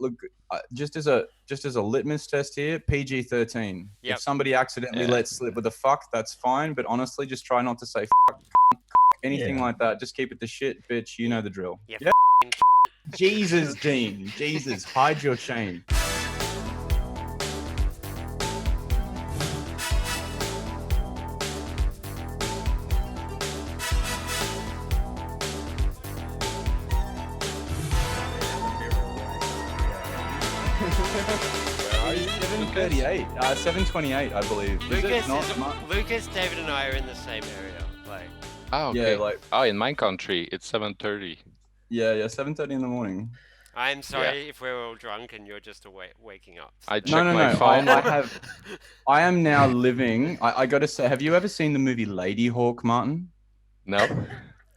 look, just as a litmus test here, PG-13. Yep. If somebody accidentally lets slip with a fuck, that's fine. But honestly, just try not to say fuck, anything like that. Just keep it to shit, bitch. You know the drill. Yeah. Yep. Jesus, Dean. Jesus, hide your shame. Where are you? 7:38, 7:28, I believe. Lucas, David, and I are in the same area. Like, Oh, okay. Yeah, like, oh, in my country, it's 7:30. yeah, 7:30 in the morning. I'm sorry if we're all drunk and you're just waking up. I checked my No. phone. I am now living. I got to say, have you ever seen the movie LADYHAWKE, Martin? No.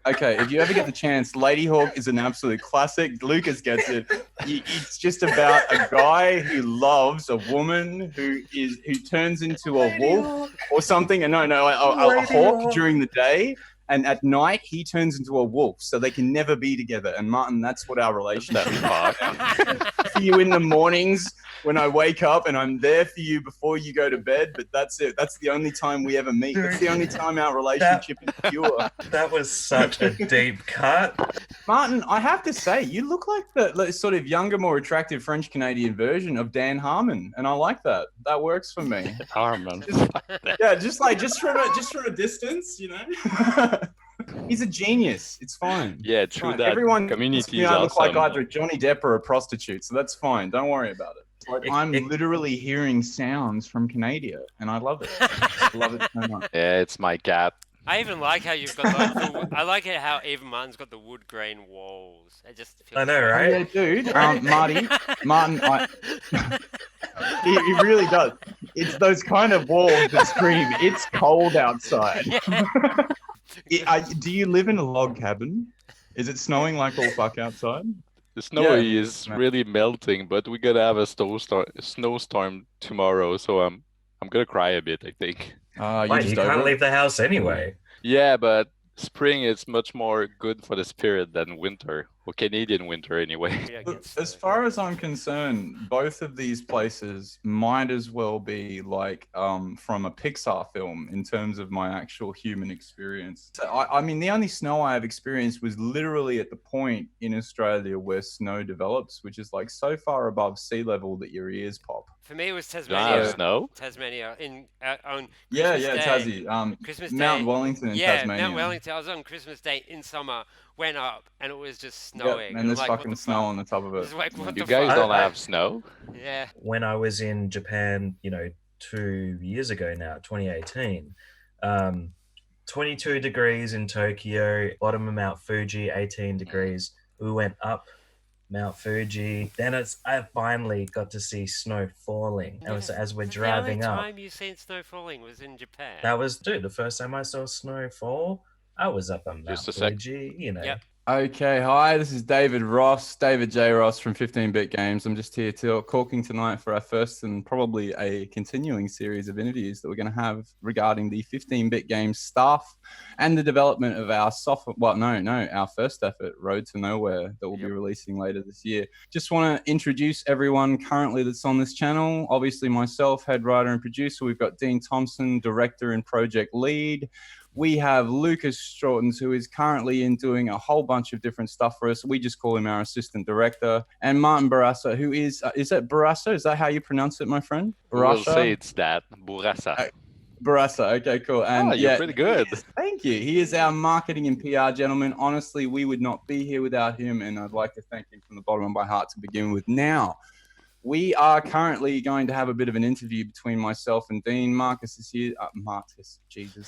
Okay, if you ever get the chance, LADYHAWKE is an absolute classic. Lucas gets it. It's just about a guy who loves a woman who turns into a wolf or something. And a hawk during the day. And at night, he turns into a wolf, so they can never be together. And Martin, that's what our relationship is. For you in the mornings when I wake up, and I'm there for you before you go to bed. But that's it. That's the only time we ever meet. That's the only time our relationship is pure. That was such a deep cut. Martin, I have to say, you look like the sort of younger, more attractive French-Canadian version of Dan Harmon, and I like that. That works for me. Harmon. Just from a distance, you know. He's a genius. It's fine. Yeah, true that. Everyone community is look like awesome. either Johnny Depp or a prostitute, so that's fine. Don't worry about it. Like, I'm literally hearing sounds from Canada, and I love it. I love it so much. Yeah, it's my cat. I even like how you've got I like it how even Martin's got the wood grain walls. It just feels I know, right? Yeah, dude. Martin, he really does. It's those kind of walls that scream, "It's cold outside." Do you live in a log cabin? Is it snowing like all fuck outside? The snow is really melting, but we're gonna have a snowstorm tomorrow, so I'm gonna cry a bit, I think. You can't leave the house anyway. Yeah, but spring is much more good for the spirit than winter, or Canadian winter anyway. As far as I'm concerned, both of these places might as well be like from a Pixar film in terms of my actual human experience. So, I mean, the only snow I have experienced was literally at the point in Australia where snow develops, which is like so far above sea level that your ears pop. For me, it was Tasmania. Snow? Tasmania on Christmas Yeah, Day. Tassie. Christmas Mount Day. Wellington in Tasmania. Mount Wellington. I was on Christmas Day in summer, went up, and it was just snowing. And there's fucking snow on the top of it. Like, You guys don't have snow? Yeah. When I was in Japan, 2 years ago now, 2018, 22 degrees in Tokyo, bottom of Mount Fuji, 18 degrees. We went up Mount Fuji. Then I finally got to see snow falling. Yeah. As we're driving The up. only time you seen snow falling was in Japan. That was, the first time I saw snow fall, I was up on Mount Fuji, Yep. Okay, hi, this is David J. Ross from 15-Bit Games. I'm just here talking tonight for our first and probably a continuing series of interviews that we're going to have regarding the 15-Bit Games staff and the development of our our first effort, Road to Nowhere, that we'll be releasing later this year. Just want to introduce everyone currently that's on this channel. Obviously myself, head writer and producer. We've got Dean Thompson, director and project lead. We have Lucas Straughtons, who is currently doing a whole bunch of different stuff for us. We just call him our assistant director. And Martin Barassa, who is that Barassa? Is that how you pronounce it, my friend? Barassa? We'll say it's that. Barassa. Barassa, okay, cool. And you're pretty good. Thank you. He is our marketing and PR gentleman. Honestly, we would not be here without him, and I'd like to thank him from the bottom of my heart to begin with. Now, we are currently going to have a bit of an interview between myself and Dean.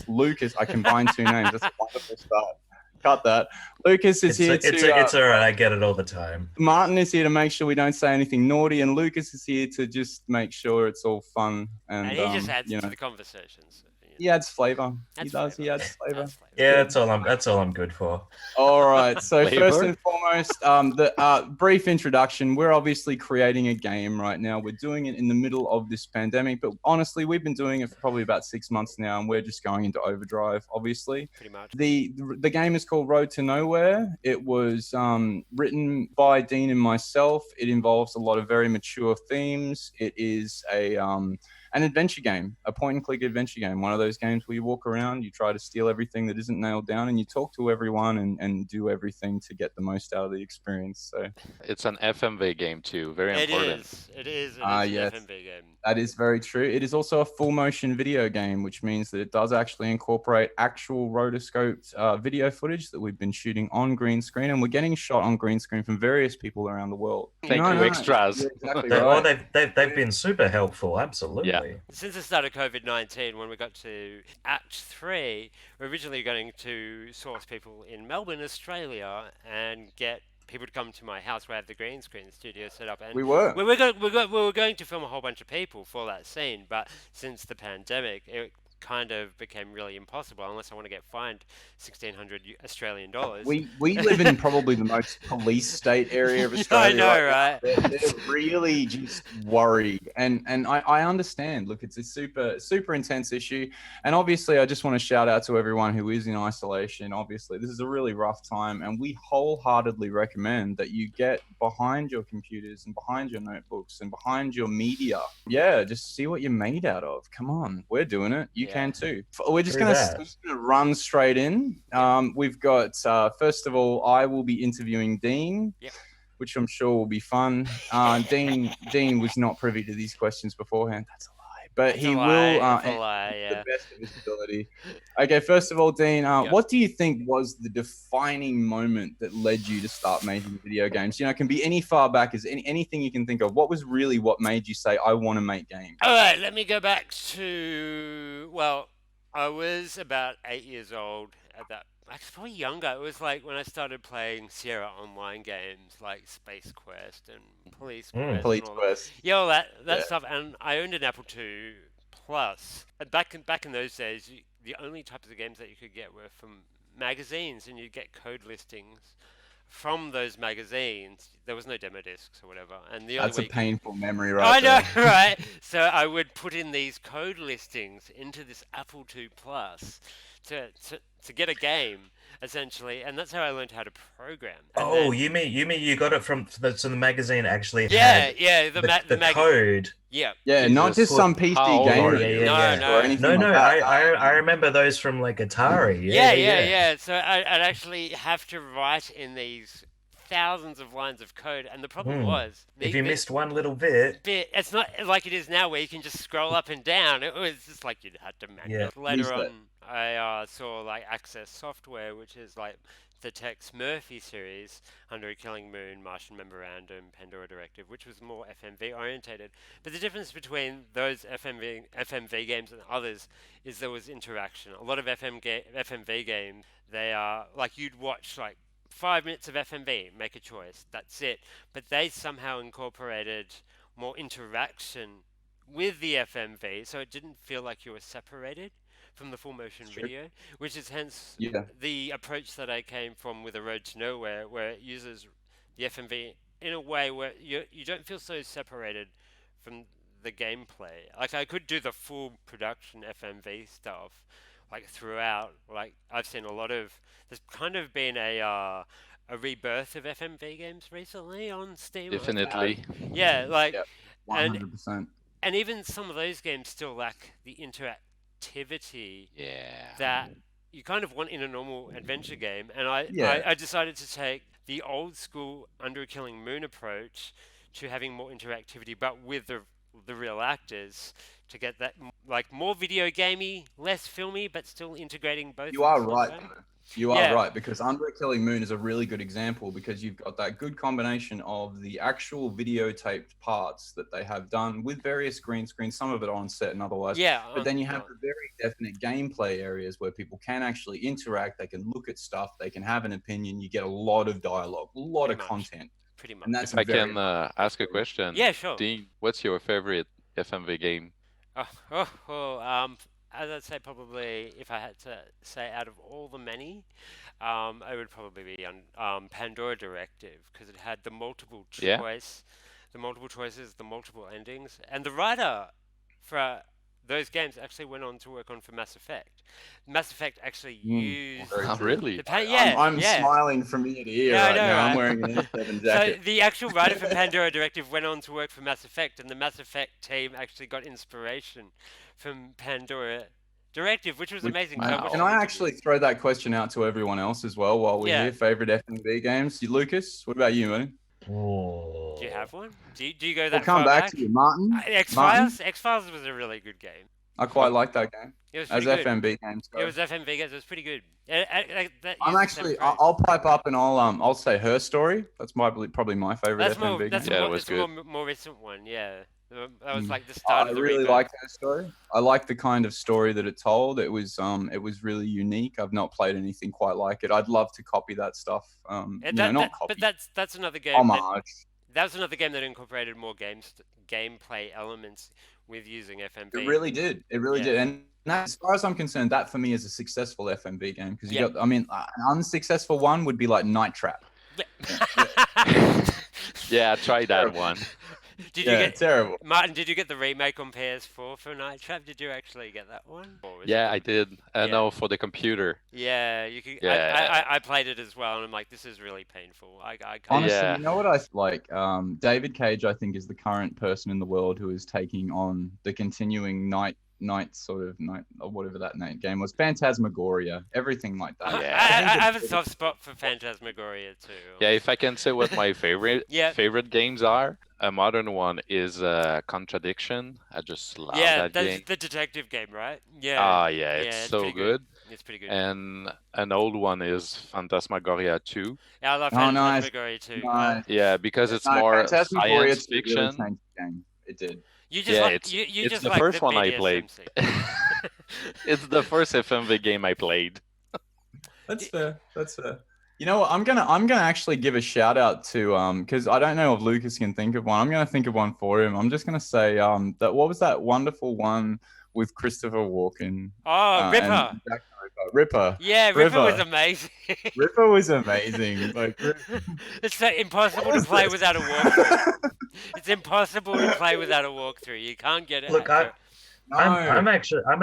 Lucas. I combined two names. That's a wonderful start. Cut that. Lucas is here It's all right. I get it all the time. Martin is here to make sure we don't say anything naughty, and Lucas is here to just make sure it's all fun. And he just adds to the conversations. He adds flavor. He That's does. He flavour. adds flavor. That's flavour. Yeah, that's all I'm good for. All right. So first Flavor? and foremost, the brief introduction. We're obviously creating a game right now. We're doing it in the middle of this pandemic, but honestly, we've been doing it for probably about 6 months now, and we're just going into overdrive. Obviously, Pretty much. the game is called Road to Nowhere. It was written by Dean and myself. It involves a lot of very mature themes. It is an adventure game, a point-and-click adventure game. One of those games where you walk around, you try to steal everything that isn't nailed down, and you talk to everyone and do everything to get the most out of the experience. So It's an FMV game too. Very important. It is yes. an FMV game. that is very true. It is also a full-motion video game, which means that it does actually incorporate actual rotoscoped video footage that we've been shooting on green screen, and we're getting shot on green screen from various people around the world. Thank you, extras. You're exactly Well, right. they've been super helpful. Absolutely. Yeah. Since the start of COVID-19, when we got to Act 3, we're originally going to source people in Melbourne, Australia, and get people to come to my house where I have the green screen studio set up. And We were. we were going to film a whole bunch of people for that scene, but since the pandemic, it kind of became really impossible unless I want to get fined Australian dollars. We live in probably the most police state area of Yeah, Australia. I know, right? right? They're really just worried, and I understand. Look, it's a super intense issue, and obviously I just want to shout out to everyone who is in isolation. Obviously, this is a really rough time, and we wholeheartedly recommend that you get behind your computers and behind your notebooks and behind your media. Yeah, just see what you're made out of. Come on, we're doing it. You can too. We're just True gonna that. run straight in. We've got first of all, I will be interviewing Dean. Yep. Which I'm sure will be fun. Dean was not privy to these questions beforehand. That's a lie, but he will It's a answer lie, to yeah. the best of his ability. Okay, first of all, Dean, what do you think was the defining moment that led you to start making video games? You know, it can be any far back as anything you can think of. What was really what made you say, I want to make games? All right, let me go back to, well, I was about 8 years old at that. Actually, probably younger. It was like when I started playing Sierra Online games like Space Quest and Police Quest. Police and all that. Quest. Yeah, all that Yeah. stuff. And I owned an Apple II Plus. And back in those days, the only types of games that you could get were from magazines, and you'd get code listings from those magazines. There was no demo discs or whatever, and the That's a only way painful memory, right? I know, there. right? So I would put in these code listings into this Apple II Plus to get a game, essentially, and that's how I learned how to program. And Oh, then- you mean you got it from so the magazine actually yeah, had yeah, the code. Yeah, Yeah, not Jesus. just some PC How old game are that you? you No, like no. or anything No, like no, that. I remember those from like Atari. yeah. So I'd actually have to write in these thousands of lines of code, and the problem was If you missed one little bit, it's not like it is now where you can just scroll up and down. It was just like you had to manually. Yeah. Later Use that. on, I saw like Access Software, which is like the Tex Murphy series, Under a Killing Moon, Martian Memorandum, Pandora Directive, which was more FMV orientated. But the difference between those FMV games and others is there was interaction. A lot of FMV games, they are like you'd watch like 5 minutes of FMV, make a choice, that's it. But they somehow incorporated more interaction with the FMV, so it didn't feel like you were separated from the full motion Sure. video, which is hence Yeah. the approach that I came from with A Road to Nowhere, where it uses the FMV in a way where you don't feel so separated from the gameplay. Like I could do the full production FMV stuff like throughout. Like I've seen a lot of there's kind of been a rebirth of FMV games recently on Steam. Definitely. Yeah, like Yeah. 100%. and even some of those games still lack the interactivity Yeah. that you kind of want in a normal adventure game. And Yeah. I decided to take the old school Under a Killing Moon approach to having more interactivity, but with the real actors to get that like more video gamey, less filmy, but still integrating both. You at are the same right, time. though. You are Yeah. right, because Under a Killing Moon is a really good example because you've got that good combination of the actual videotaped parts that they have done with various green screens, some of it on set and otherwise. Yeah, But then you have the very definite gameplay areas where people can actually interact, they can look at stuff, they can have an opinion, you get a lot of dialogue, a lot Pretty of much. content. pretty much. And that's If I very can ask a question. Yeah, sure. Dean, what's your favorite FMV game? as I'd say, probably if I had to say out of all the many, it would probably be on Pandora Directive because it had the multiple Yeah. choice, the multiple choices, the multiple endings, and the writer for those games actually went on to work on for Mass Effect. Mass Effect actually used very Oh, true. really? the yeah, I'm yeah. smiling from ear to ear Yeah, I right know, now. I'm right? wearing an N7 So jacket. the actual writer for Pandora Directive went on to work for Mass Effect, and the Mass Effect team actually got inspiration from Pandora Directive, which was amazing. 'Cause I Wow. watched Can an I interview. actually throw that question out to everyone else as well while we're Yeah. here? Favorite FMV games? Lucas, what about you, man? Oh. Do you have one? Do you go We'll that come far back back? to you, Martin. X-Files? X-Files was a really good game. I quite like that game. It was As pretty good. FMV games go. It was FMV Games. It was pretty good. That I'm used the same actually, phrase. I'll pipe up and I'll say Her Story. That's probably my favorite That's FMV more. That's game. Yeah, a it more. was It's a more recent one. Yeah, that was like the I start of the really reboot. liked Her Story. I liked the kind of story that it told. It was really unique. I've not played anything quite like it. I'd love to copy that stuff. Not copy. But that's another game. Homage. That was another game that incorporated more gameplay elements with using FMV. It really did. It really Yeah. did. And that, as far as I'm concerned, that for me is a successful FMV game because Yeah. an unsuccessful one would be like Night Trap. Yeah, try that one. Did you get terrible? Martin? Did you get the remake on PS4 for Night Trap? Did you actually get that one? Or was Yeah, it- I did. Yeah. No, for the computer. Yeah, you could. Yeah. I played it as well, and I'm like, this is really painful. I can't. Honestly, Yeah. you know what I like? David Cage, I think, is the current person in the world who is taking on the continuing night or whatever that game was, Phantasmagoria, everything like that. Yeah. I have a soft spot for Phantasmagoria too. Yeah, if I can say what my favorite Yeah. favorite games are, a modern one is Contradiction. I just love Yeah, that that's game. the detective game, right? Yeah. Ah, yeah, Yeah, it's it's so pretty good. It's pretty good. And an old one is Phantasmagoria 2. Yeah, I love Oh, nice. Phantasmagoria too. Nice. Yeah, because it's No, more Phantasmagoria science 2 really fiction. changed the game. It did. You just Yeah, like it's- you it's just the like first the one I BDSM played. scene. It's the first FMV game I played. That's fair. That's fair. You know what? I'm gonna actually give a shout out to because I don't know if Lucas can think of one. I'm gonna think of one for him. I'm just gonna say that what was that wonderful one with Christopher Walken? Oh, and Ripper. Jack the Ripper. Yeah, Ripper was Ripper. amazing. Ripper was amazing. Like, It's so impossible What to is play this? without a walkthrough. It's impossible to play without a walkthrough. You can't get it. Look, accurate. I'm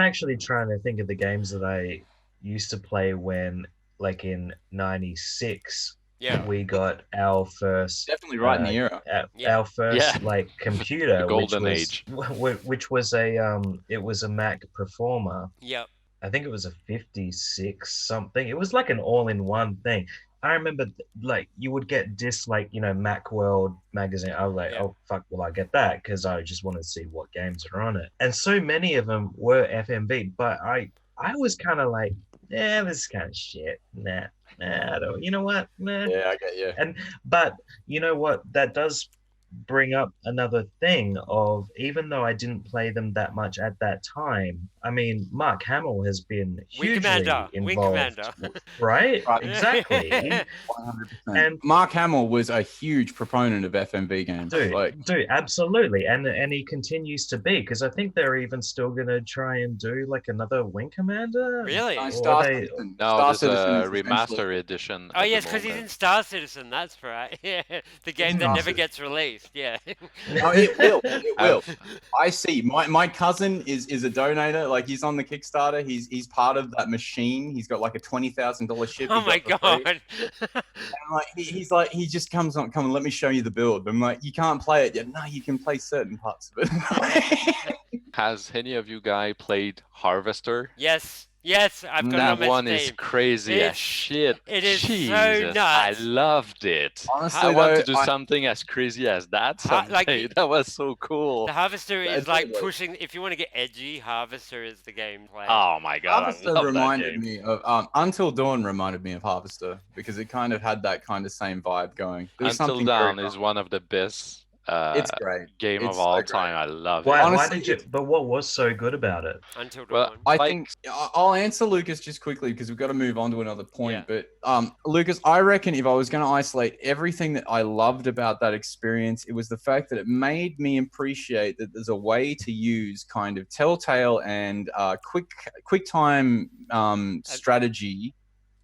actually trying to think of the games that I used to play when, like in '96, Yeah. we got our first definitely right in the era. Yeah. our first Yeah. like computer, The golden which age. which was it was a Mac Performer. Yep. I think it was a 56 something. It was like an all-in-one thing. I remember like you would get this like Macworld magazine. I was like, Yeah. oh fuck, will I get that? Because I just wanted to see what games are on it. And so many of them were FMV, but I was kind of like, yeah, this is kind of shit. Nah, I don't. You know what? Nah. Yeah, I get you. But you know what? That does bring up another thing of, even though I didn't play them that much at that time, I mean, Mark Hamill has been Wing hugely Commander. involved, Wing Commander. right? Right. Exactly. 100%. And- Mark Hamill was a huge proponent of FMV games. Dude, absolutely, and he continues to be, because I think they're even still gonna try and do like another Wing Commander. Really? No, Or Star they- Citizen. No, Star there's Citizen a is essentially- remaster edition. Oh at the yes, because he's moment. in Star Citizen. That's right. Yeah, the game that never gets released. Yeah. No, it will. It will. I see. My cousin is a donator. Like, he's on the Kickstarter. He's part of that machine. He's got like a $20,000 ship. Oh he my got for free. god. And like he just comes on, come and let me show you the build. I'm like, you can't play it yet. No, you can play certain parts of it. Has any of you guys played Harvester? Yes. Yes, I've got it on That my one is Steam. crazy as It's- shit. it is so Jesus, I nuts. loved it. Honestly, I want though, to do something as crazy as that someday. like- that was so cool. The Harvester is That's like totally. pushing. If you want to get edgy, Harvester is the gameplay. Oh my god, I Harvester love that reminded game. me of Until Dawn reminded me of Harvester because it kind of had that kind of same vibe going. There was Until something very Dawn is one of the best It's great. game It's of so all great. time. I love Why? it. Why Honestly, did you? But what was so good about it? Until Well, Dawn. I like, think I'll answer Lucas just quickly because we've got to move on to another point. Yeah. But Lucas, I reckon if I was going to isolate everything that I loved about that experience, it was the fact that it made me appreciate that there's a way to use kind of telltale and quick time strategy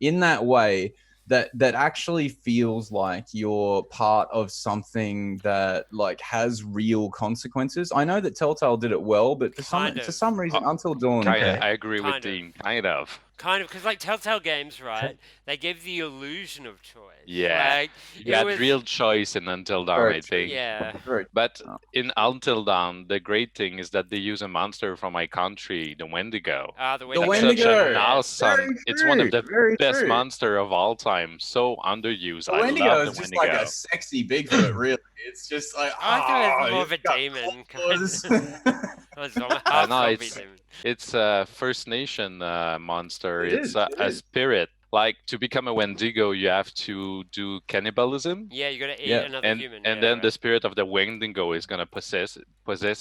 in that way that actually feels like you're part of something that like has real consequences. I know that Telltale did it well, but for some reason, Until Dawn. kind of. Okay. I agree with Kind of. Dean. Kind of. Kind of, because like Telltale Games, right? They give the illusion of choice. Yeah. Like, You it had was, real choice in Until Dawn, Very I true. think. yeah. Very But Oh. in Until Dawn, the great thing is that they use a monster from my country, the Wendigo. The The That's Wendigo. such Wendigo. an Yeah. awesome. Very It's one of the Very best true. monster of all time. So underused. The I Wendigo love the is just Wendigo. like a sexy Bigfoot, really. It's just like I thought it was more of a he's got demon. claws. Half no, zombie it's- demon. It's a First Nation monster. It It's is, a, it a is. spirit. Like to become a Wendigo, you have to do cannibalism, Yeah, you gotta eat Yeah. another and human. and yeah, then right. the spirit of the Wendigo is gonna possess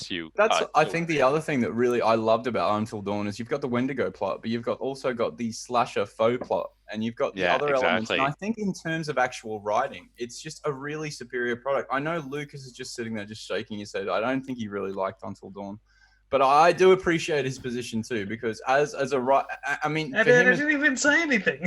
you. That's I So think the other thing that really I loved about Until Dawn is you've got the Wendigo plot, but you've also got the slasher faux plot, and you've got the Yeah, other elements. And exactly. I think in terms of actual writing, it's just a really superior product. I know Lucas is just sitting there just shaking his head. I don't think he really liked Until Dawn. But I do appreciate his position too, because as a I mean, I for him, didn't even say anything.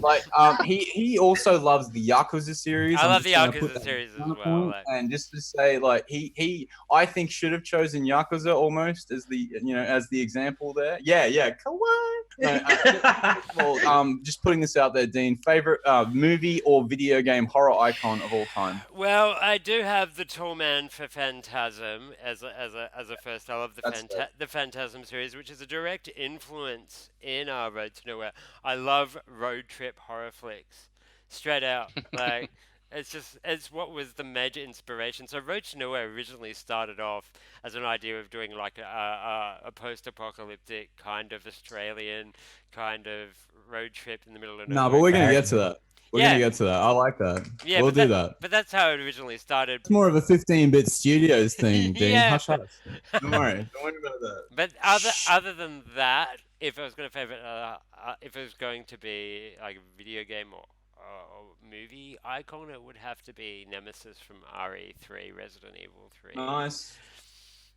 like he also loves the Yakuza series. I I'm love just the gonna put Yakuza that series as counterpoint. well. Like, And just to say, like he I think should have chosen Yakuza almost as the as the example there. Yeah, kawaii. No, well, just putting this out there, Dean. Favorite movie or video game horror icon of all time? well, I do have the Tall Man for Phantasm as a first. I love That's the Phantasm series, which is a direct influence in Road to Nowhere. I love road trip horror flicks, straight out. Like it's what was the major inspiration. So Road to Nowhere originally started off as an idea of doing like a post-apocalyptic kind of Australian kind of road trip in the middle of nowhere. No, but we're gonna Okay. get to that. We're Yeah. gonna get to that. I like that. Yeah, We'll but do that. But that's how it originally started. It's more of a 15-bit studios thing, Dean. Yeah, Hush, but- hush. Don't worry. Don't worry about that. But other than that, if I was going to favorite, if it was going to be like a video game or movie icon, it would have to be Nemesis from RE3, Resident Evil 3. Nice.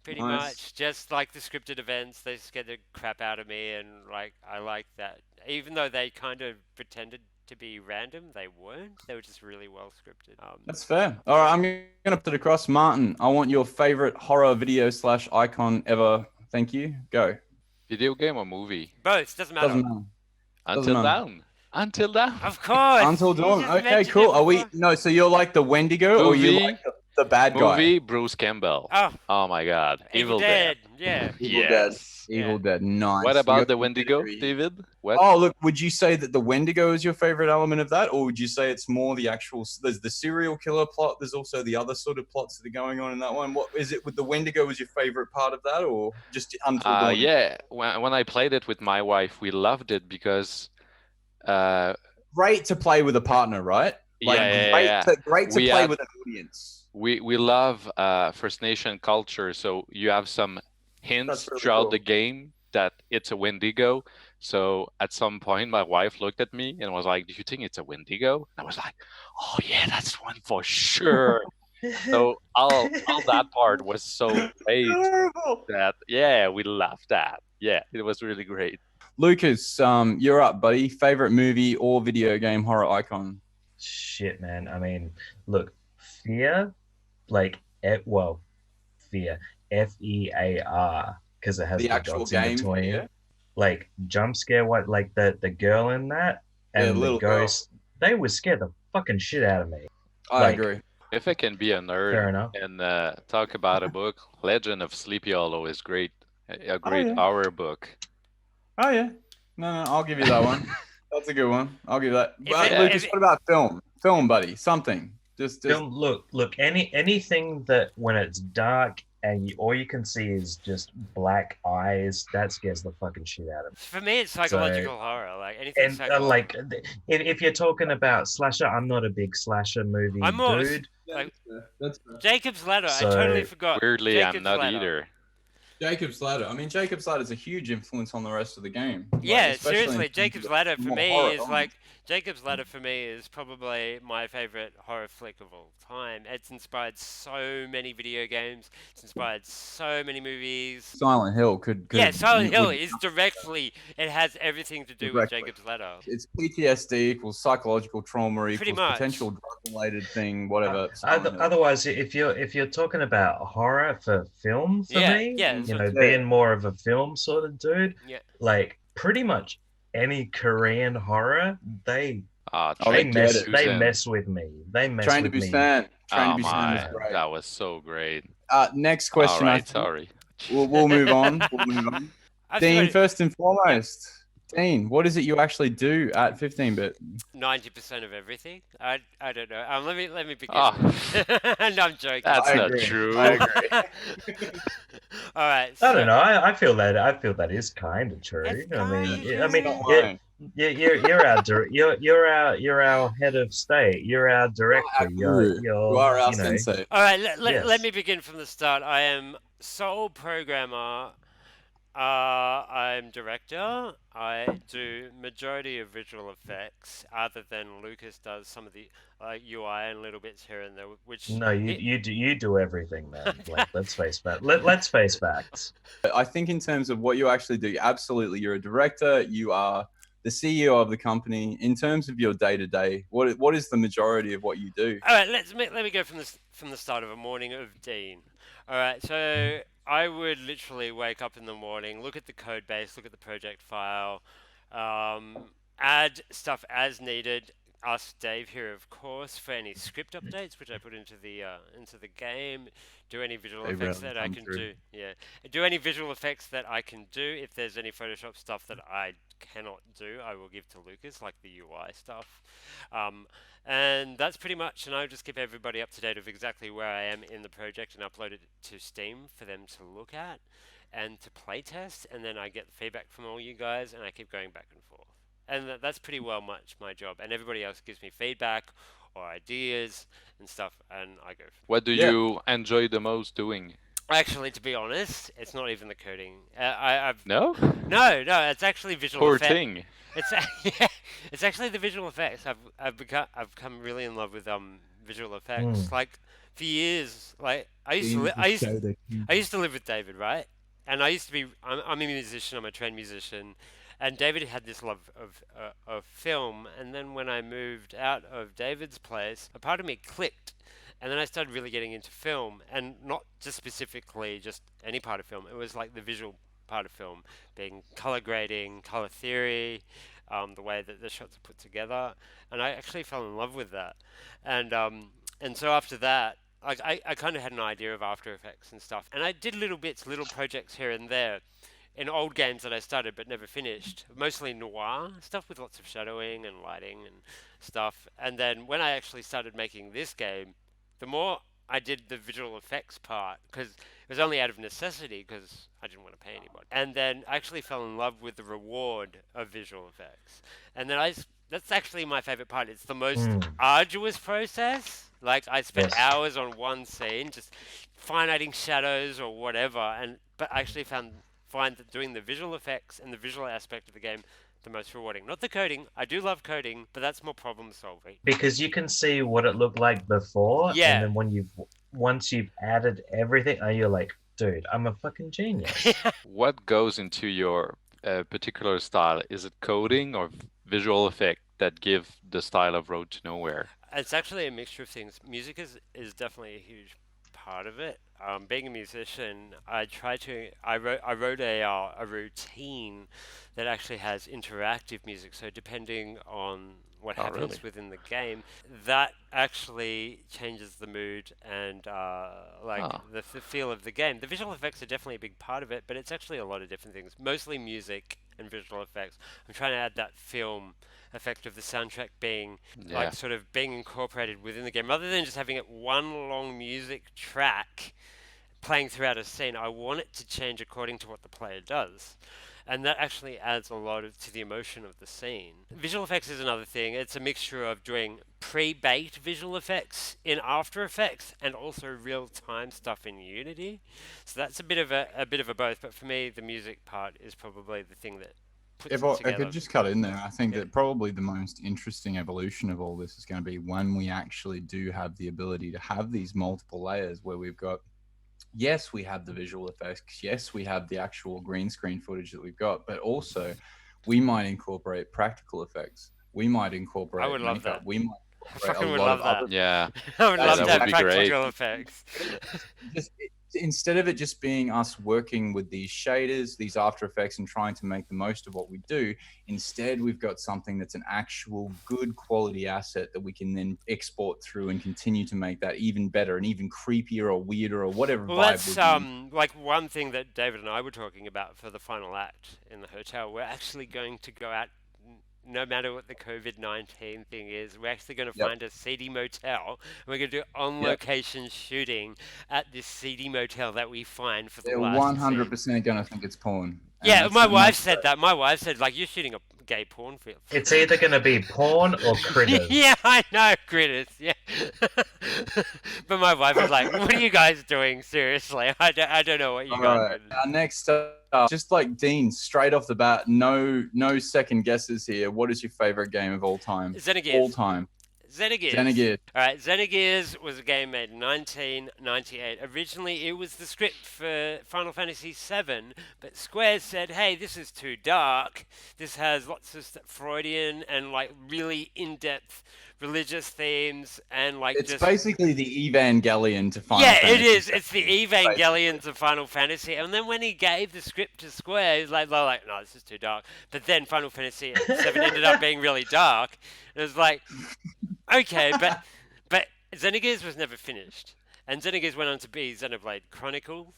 Pretty nice. much, just like the scripted events, they scared the crap out of me, and like I like that. Even though they kind of pretended to be random, they weren't. They were just really well scripted. That's fair. All right, I'm gonna put it across. Martin, I want your favorite horror video / icon ever. Thank you. Go. video game or movie? Both doesn't matter. Doesn't matter. Until matter. Dawn. Until Dawn. Of course. Until you Dawn. just Okay, mentioned cool. it Are we? before. No. So you're like the Wendigo, or you Movie. like the bad guy? Movie, Bruce Campbell. Oh, Oh my God. Evil Dead. Yeah. Evil Yes. Evil Dead. Nice. What You about got the some Wendigo, theory. David? What? Oh, look, would you say that the Wendigo is your favorite element of that? Or would you say it's more the actual, there's the serial killer plot, there's also the other sort of plots that are going on in that one. What is it with the Wendigo was your favorite part of that, or just Until Dawn? Yeah. When I played it with my wife, we loved it because Great to play with a partner, right? Yeah. Great to We play have- with an audience. we love First Nation culture, so you have some hints That's really throughout cool. the game that it's a Wendigo. So at some point, my wife looked at me and was like, "Do you think it's a Wendigo?" I was like, "Oh yeah, that's one for sure." So all that part was so great Adorable. that we loved that. Yeah, it was really great. Lucas, you're up, buddy. Favorite movie or video game horror icon? Shit, man. I mean, look, fear, fear, FEAR, because it has The actual dots in game. between. Yeah. Like jump scare, like the girl in that and Yeah, the little girl. ghost, they would scare the fucking shit out of me. I Like- agree. If I can be a nerd Fair enough. and talk about a book, Legend of Sleepy Hollow is great. A great yeah. horror book. Oh yeah. No, I'll give you that one. That's a good one. I'll give you that. If But it- Lucas, if it- what about film? Film, buddy. Something. Just Film, look, anything that when it's dark and all you can see is just black eyes, that scares the fucking shit out of me. For me, it's psychological horror. Like anything And psychological. if you're talking about slasher, I'm not a big slasher movie I'm more- dude. Like That's fair. Jacob's Ladder, I So, totally forgot. Weirdly, Jacob's I'm not Ladder. either. Jacob's Ladder. I mean, Jacob's Ladder is a huge influence on the rest of the game. Yeah, especially in seriously, terms Jacob's of Ladder for more me horror is elements. Jacob's Ladder for me is probably my favorite horror flick of all time. It's inspired so many video games. It's inspired so many movies. Silent Hill could Yeah, Silent Hill would is directly. It has everything to do with directly. Jacob's Ladder. It's PTSD equals psychological trauma Pretty equals much. potential drug-related thing, whatever. Silent Hill. Otherwise, if you're talking about horror for film, for Yeah, me, yeah, you so know, it's- being more of a film sort of dude, Yeah. like pretty much any Korean horror, they Ah, Oh, they they Train to get it. they Busan. mess with me. They mess Train to with me. Busan. Train Oh to Busan is my, great. that was so great. Next question. All I right, think. sorry. We'll move on. We'll move on. I've Dean, forgotten- first and foremost. Dean, what is it you actually do at 15-bit? 90% of everything. I don't know. Let me begin. Ah. No, I'm joking. That's I not agree. true. I agree. All right. I don't know. I feel that is kind of true. It's I mean, kinda I mean, Not true. lying. you're our head of state. You're our director. Guru. You are our you know, sensei. All right. Let Yes. me begin from the start. I am sole programmer. I'm director. I do majority of visual effects, other than Lucas does some of the UI and little bits here and there. Which No, you do everything, man. Like, let's face facts. Let's face facts. I think in terms of what you actually do, absolutely, you're a director. You are the CEO of the company. In terms of your day-to-day, what is the majority of what you do? All right, let me go from the start of a morning of Dean. All right, so I would literally wake up in the morning, look at the code base, look at the project file, add stuff as needed. Ask Dave here, of course, for any script updates, which I put into the game. Do any visual They effects rarely that I come can through. do. Yeah, do any visual effects that I can do. If there's any Photoshop stuff that I cannot do, I will give to Lucas, like the UI stuff. And that's pretty much, and I'll just keep everybody up to date of exactly where I am in the project and upload it to Steam for them to look at and to playtest, and then I get the feedback from all you guys, and I keep going back and forth. And that's pretty well much my job, and everybody else gives me feedback or ideas and stuff, and I go. What do Yeah. you enjoy the most doing? Actually, to be honest, it's not even the coding. I've No? no, it's actually visual Poor effects. thing. It's yeah, it's actually the visual effects. I've become really in love with visual effects. Like for years, like I used to live with David, right? And I used to be I'm a musician. I'm a trained musician, and David had this love of film. And then when I moved out of David's place, a part of me clicked. And then I started really getting into film, and not just specifically just any part of film. It was like the visual part of film, being color grading, color theory, the way that the shots are put together. And I actually fell in love with that. And so after that, I kind of had an idea of After Effects and stuff. And I did little projects here and there in old games that I started but never finished. Mostly noir stuff with lots of shadowing and lighting and stuff. And then when I actually started making this game, the more I did the visual effects part, because it was only out of necessity, because I didn't want to pay anybody. And then I actually fell in love with the reward of visual effects. And then that's actually my favorite part. It's the most arduous process. Like I spent Yes. hours on one scene, just fine-tuning shadows or whatever. But I actually find that doing the visual effects and the visual aspect of the game the most rewarding. Not the coding. I do love coding, but that's more problem solving. Because you can see what it looked like before, Yeah. and then once you've added everything, you're like, dude, I'm a fucking genius. What goes into your particular style? Is it coding or visual effect that give the style of Road to Nowhere? It's actually a mixture of things. Music is definitely a huge part of it. Being a musician, I wrote a routine that actually has interactive music. So depending on what Oh, happens really? within the game, that actually changes the mood and the feel of the game. The visual effects are definitely a big part of it, but it's actually a lot of different things. Mostly music and visual effects. I'm trying to add that film effect of the soundtrack being Yeah. sort of being incorporated within the game, rather than just having it one long music track playing throughout a scene. I want it to change according to what the player does. and that actually adds a lot to the emotion of the scene. Visual effects is another thing. It's a mixture of doing pre-baked visual effects in After Effects and also real-time stuff in Unity. So that's a bit of a both. But for me, the music part is probably the thing that puts If it I together. could just cut in there, I think Yeah. that probably the most interesting evolution of all this is going to be when we actually do have the ability to have these multiple layers where we've got, yes, we have the visual effects, yes, we have the actual green screen footage that we've got, but also we might incorporate practical effects. We might incorporate would love makeup. that. We might I incorporate fucking a would lot love of that. other Yeah. I would Yeah, love that to have would be great. practical effects. Instead of it just being us working with these shaders, these After Effects, and trying to make the most of what we do, instead we've got something that's an actual good quality asset that we can then export through and continue to make that even better and even creepier or weirder or whatever Well, vibe that's we like one thing that David and I were talking about for the final act in the hotel. We're actually going to go out, no matter what the COVID-19 thing is. We're actually going to Yep. find a seedy motel. And we're going to do on-location shooting at this seedy motel that we find for the They're last scene. 100% going to think it's porn. And Yeah, that's- my and wife that's said that. My wife said, like, you're shooting a gay porn film. It's either going to be porn or critters. Yeah, I know, critters. Yeah, but my wife was like, "What are you guys doing? Seriously, I don't know what you All guys right. are." Our next up, just like Dean, straight off the bat, no second guesses here. What is your favorite game of all time? Xenogears. All time. Xenogears. Xenogears. All right, Xenogears was a game made in 1998. Originally, it was the script for Final Fantasy VII, but Square said, "Hey, this is too dark. This has lots of Freudian and like really in-depth religious themes and like It's just." basically the Evangelion to Final Yeah, Fantasy. it is. It's the Evangelion to Final Fantasy. And then when he gave the script to Square, he's like, no, this is too dark. But then Final Fantasy VII ended up being really dark. It was like, okay, but Xenogears was never finished. And Xenogears went on to be Xenoblade Chronicles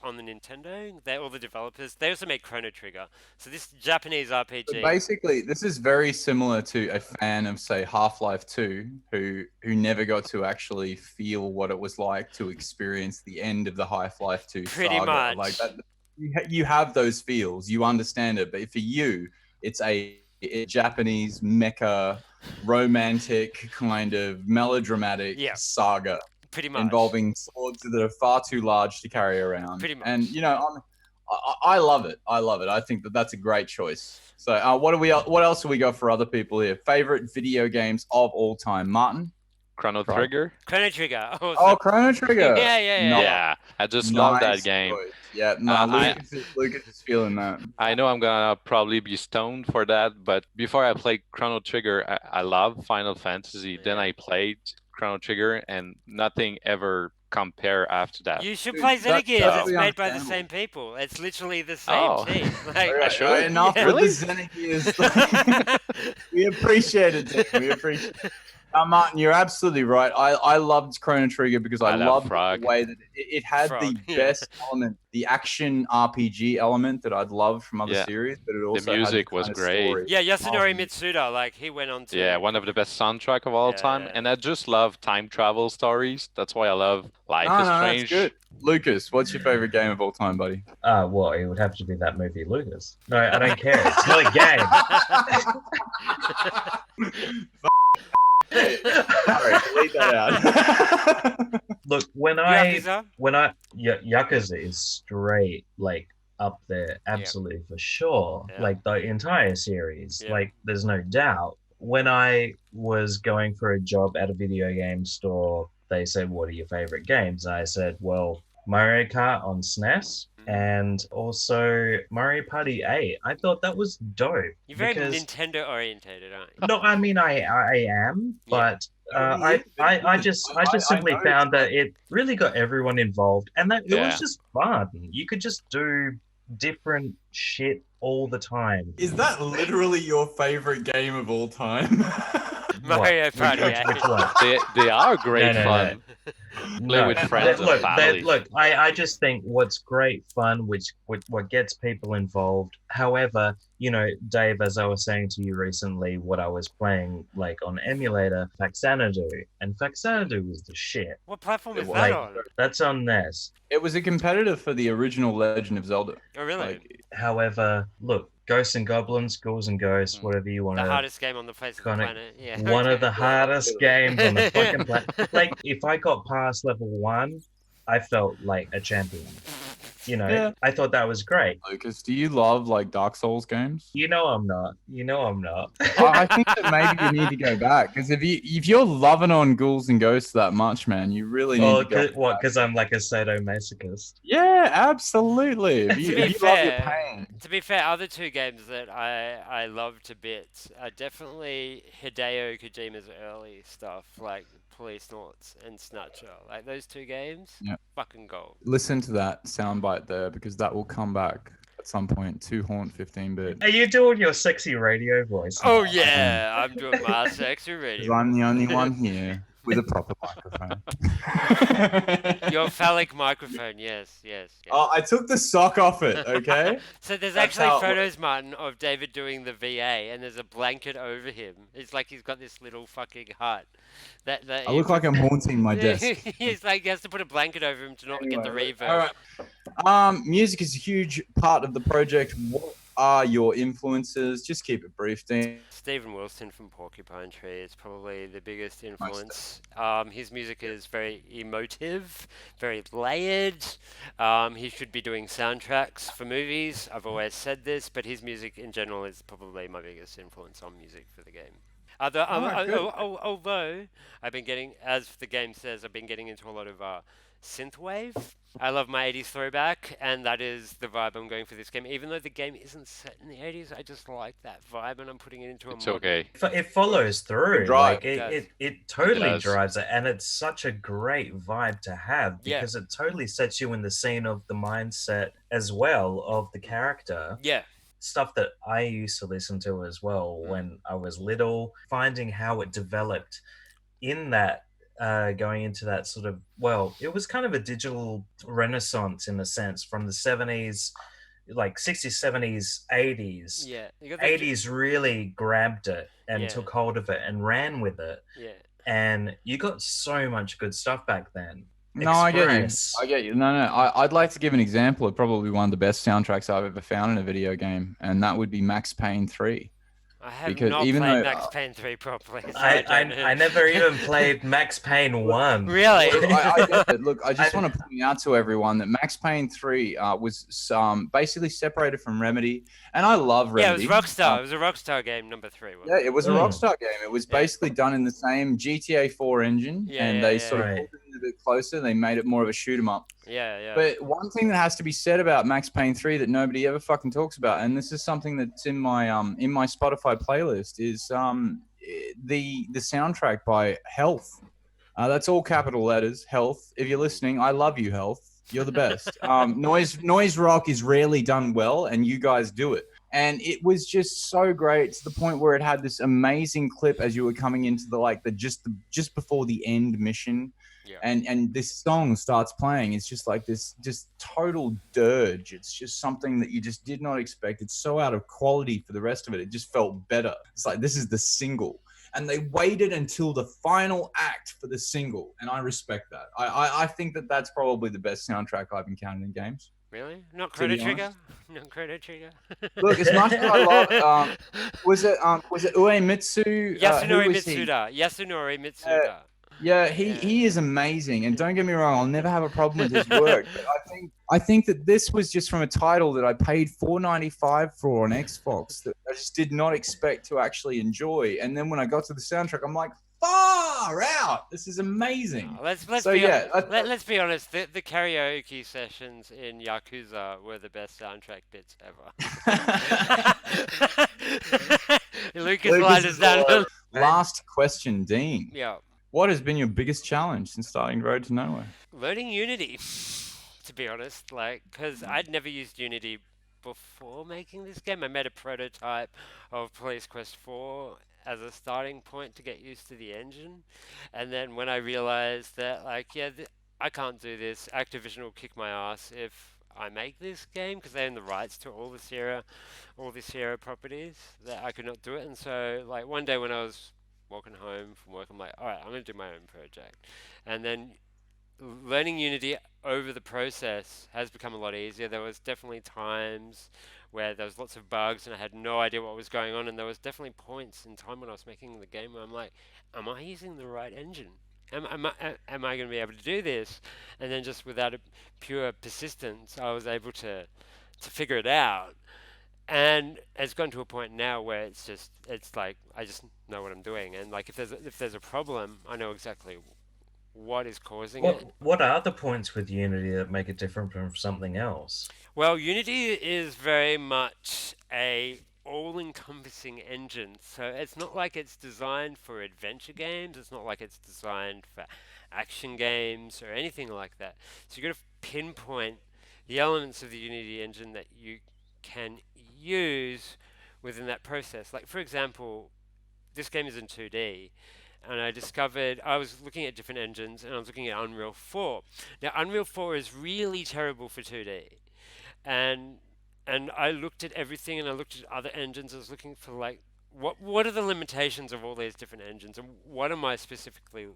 on the Nintendo. All the developers. They also made Chrono Trigger. So this Japanese RPG. So basically, this is very similar to a fan of, say, Half-Life 2, who never got to actually feel what it was like to experience the end of the Half-Life 2 Pretty saga. much. Like that, you have those feels, you understand it, but for you, it's a Japanese mecha, romantic kind of melodramatic saga. Pretty much. Involving swords that are far too large to carry around. Pretty much. And I love it. I love it. I think that's a great choice. So what else do we got for other people here? Favorite video games of all time, Martin? Chrono Trigger. Chrono Trigger. Oh, Chrono Trigger. Yeah. Nice. Yeah, I just love that game. choice. Yeah, Lucas is feeling that. I know I'm gonna probably be stoned for that, but before I played Chrono Trigger, I love Final Fantasy. Then I played Chrono Trigger, and nothing ever compare after that. You should Dude, play that's Xenogears. It's totally made by the understandable. same people. It's literally the same team. Like, All right, should? enough Yeah. with Really? the Xenogears. We appreciate it, Dick. We appreciate it. Martin, you're absolutely right. I loved Chrono Trigger because I I love loved Frog. the way that it had Frog, the yeah. best element, the action RPG element that I'd loved from other Yeah. series, but it also had music the was kind of great. story. yeah, Yasunori Awesome. Mitsuda, like he went on to Yeah, one of the best soundtrack of all Yeah, time, yeah. and I just love time travel stories. That's why I love Life No, is no, Strange. that's good. Lucas, what's your favorite game of all time, buddy? Well, it would have to be that movie, Lucas. No, I don't care. It's not a game. Sorry, delete that out. Look, Yakuza. Yakuza is straight like up there, absolutely for sure. Yeah. Like the entire series, Yeah. like there's no doubt. When I was going for a job at a video game store, they said, "What are your favorite games?" I said, "Well, Mario Kart on SNES and also Mario Party 8." I thought that was dope. You're very because- Nintendo orientated, aren't you? No, I mean I am, Yeah. but I just simply know. found that it really got everyone involved, and that it Yeah. was just fun. You could just do different shit all the time. Is that literally your favorite game of all time? Mario What? Party Which 8. one? They are great No. fun. Play with friends and look, family. I just think what's great fun, what gets people involved. However, you know, Dave, as I was saying to you recently, what I was playing like on emulator, Faxanadu, and Faxanadu was the shit. What platform It is was. that Like on? that's on NES. It was a competitor for the original Legend of Zelda. Oh, really? Like, However, look, Ghosts and Goblins, Ghouls and Ghosts, whatever you want The to hardest game on the face of the kind of planet. Yeah. one of the okay. hardest games on the fucking planet. Like if I got past level 1, I felt like a champion. You know, Yeah. I thought that was great. Lucas, do you love like Dark Souls games? You know I'm not. You know I'm not. I think that maybe you need to go back because if you're loving on Ghouls and Ghosts that much, man, you really need Oh, to go. what? Because I'm like a sadomasochist. Yeah, absolutely. If you, To be if you love your fair, pain, other two games that I love to bits are definitely Hideo Kojima's early stuff, like Police Noughts and Snatcher. Like those two games, Yeah. fucking gold. listen to that soundbite there because that will come back at some point to haunt 15-bit. Are you doing your sexy radio voice? Oh now? yeah, I'm doing my sexy radio. Because I'm the only one here with a proper microphone. Your phallic microphone, yes. Oh, I took the sock off it, okay? So there's That's actually how it photos, Martin, of David doing the VA, and there's a blanket over him. It's like he's got this little fucking hut. That I look like I'm haunting my desk. He's like he has to put a blanket over him to not get the Anyway, reverb. all right. Music is a huge part of the project. What are your influences? Just keep it brief, Dean. Stephen Wilson from Porcupine Tree is probably the biggest influence. His music is very emotive, very layered. He should be doing soundtracks for movies. I've always said this, but his music in general is probably my biggest influence on music for the game. Although I've been getting, as the game says, I've been getting into a lot of synthwave. I love my 80s throwback, and that is the vibe I'm going for this game. Even though the game isn't set in the 80s, I just like that vibe, and I'm putting it into a It's modern- okay. It follows through. drive. Like It it totally does. drives it, and it's such a great vibe to have Yeah. because it totally sets you in the scene of the mindset as well of the character. Yeah, Stuff that I used to listen to as well when I was little, finding how it developed in that going into that sort of, well, it was kind of a digital renaissance in a sense from the 70s, like 60s, 70s, 80s. yeah. You got the 80s really grabbed it and Yeah. took hold of it and ran with it. Yeah. And you got so much good stuff back then. No, I get you. Express. I get you. No. I'd like to give an example of probably one of the best soundtracks I've ever found in a video game, and that would be Max Payne 3. I have Because not even played though- Max Payne 3 properly. So I never even played Max Payne 1. Really? Look, I get it. Look, I just want to point out to everyone that Max Payne 3 was basically separated from Remedy, and I love Yeah, it Remedy. was Rockstar. It was a Rockstar game, number 3. Wasn't Yeah, it was a Mm. Rockstar game. It was basically done in the same GTA 4 engine, Yeah, and yeah, they yeah. sort of Right. pulled it a bit closer. They made it more of a shoot 'em up. Yeah. But one thing that has to be said about Max Payne 3 that nobody ever fucking talks about, and this is something that's in my Spotify playlist, is the soundtrack by Health. That's all capital letters. Health. If you're listening, I love you, Health. You're the best. Noise rock is rarely done well, and you guys do it. And it was just so great to the point where it had this amazing clip as you were coming into just before the end mission. Yeah. And this song starts playing. It's just like this just total dirge. It's just something that you just did not expect. It's so out of quality for the rest of it. It just felt better. It's like, this is the single. And they waited until the final act for the single. And I respect that. I think that that's probably the best soundtrack I've encountered in games. Really? Not To be Chrono Trigger? Not Chrono Trigger? Look, as much as I love, was it Uemitsu? Yasunori who was he? Mitsuda. Yasunori Mitsuda. Yeah, he is amazing, and don't get me wrong, I'll never have a problem with his work. But I think that this was just from a title that I paid $4.95 for on Xbox that I just did not expect to actually enjoy. And then when I got to the soundtrack, I'm like, far out! This is amazing. Let's So, be yeah, let's be honest. The karaoke sessions in Yakuza were the best soundtrack bits ever. Lucas lined us down. Last question, Dean. Yeah. What has been your biggest challenge since starting Road to Nowhere? Learning Unity, to be honest, because I'd never used Unity before making this game. I made a prototype of Police Quest 4 as a starting point to get used to the engine. And then when I realized that, like, yeah, I can't do this, Activision will kick my ass if I make this game because they own the rights to all the Sierra properties, that I could not do it. And so, like, one day when I was walking home from work, I'm like, all right, I'm going to do my own project. And then learning Unity over the process has become a lot easier. There was definitely times where there was lots of bugs and I had no idea what was going on, and there was definitely points in time when I was making the game where I'm like, am I using the right engine? Am I going to be able to do this? And then just without a pure persistence, I was able to figure it out. And it's gotten to a point now where it's like I just know what I'm doing, and like if there's a problem, I know exactly what is causing it. What are the points with Unity that make it different from something else? Well, Unity is very much a all-encompassing engine. So it's not like it's designed for adventure games. It's not like it's designed for action games or anything like that. So you've got to pinpoint the elements of the Unity engine that you can use within that process. Like, for example, this game is in 2D, and I was looking at different engines, and I was looking at Unreal 4. Now, Unreal 4 is really terrible for 2D, and I looked at everything, and I looked at other engines. I was looking for, like, what are the limitations of all these different engines, and what am I specifically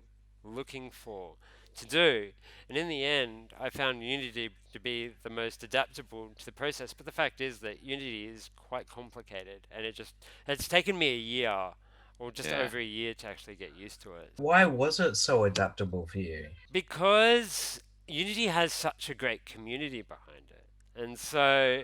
looking for to do? And in the end, I found Unity to be the most adaptable to the process. But the fact is that Unity is quite complicated, and it's taken me a year or just Yeah. over a year to actually get used to it. Why was it so adaptable for you? Because Unity has such a great community behind it. And so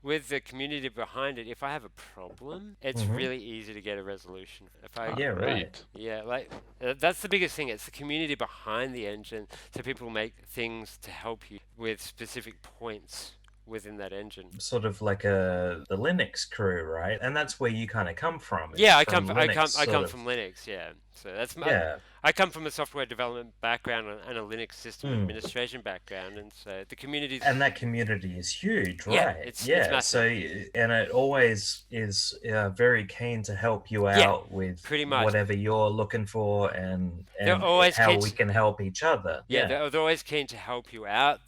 with the community behind it, if I have a problem, it's Mhm. really easy to get a resolution. If I Yeah, right. Great. Yeah, like that's the biggest thing. It's the community behind the engine, so people make things to help you with specific points within that engine. Sort of like the Linux crew, right? And that's where you kind of come from. Yeah, It's from I Linux, come sort of. from Linux. Yeah, so that's my. Yeah. I come from a software development background and a Linux system Hmm. administration background, and so the community. And that community is huge, Yeah, right? it's yeah. So, massive. and it always is very keen to help you Yeah, out with pretty much. whatever you're looking for, and They're always how keen we to- can help each other. Yeah, they're always keen to help you out.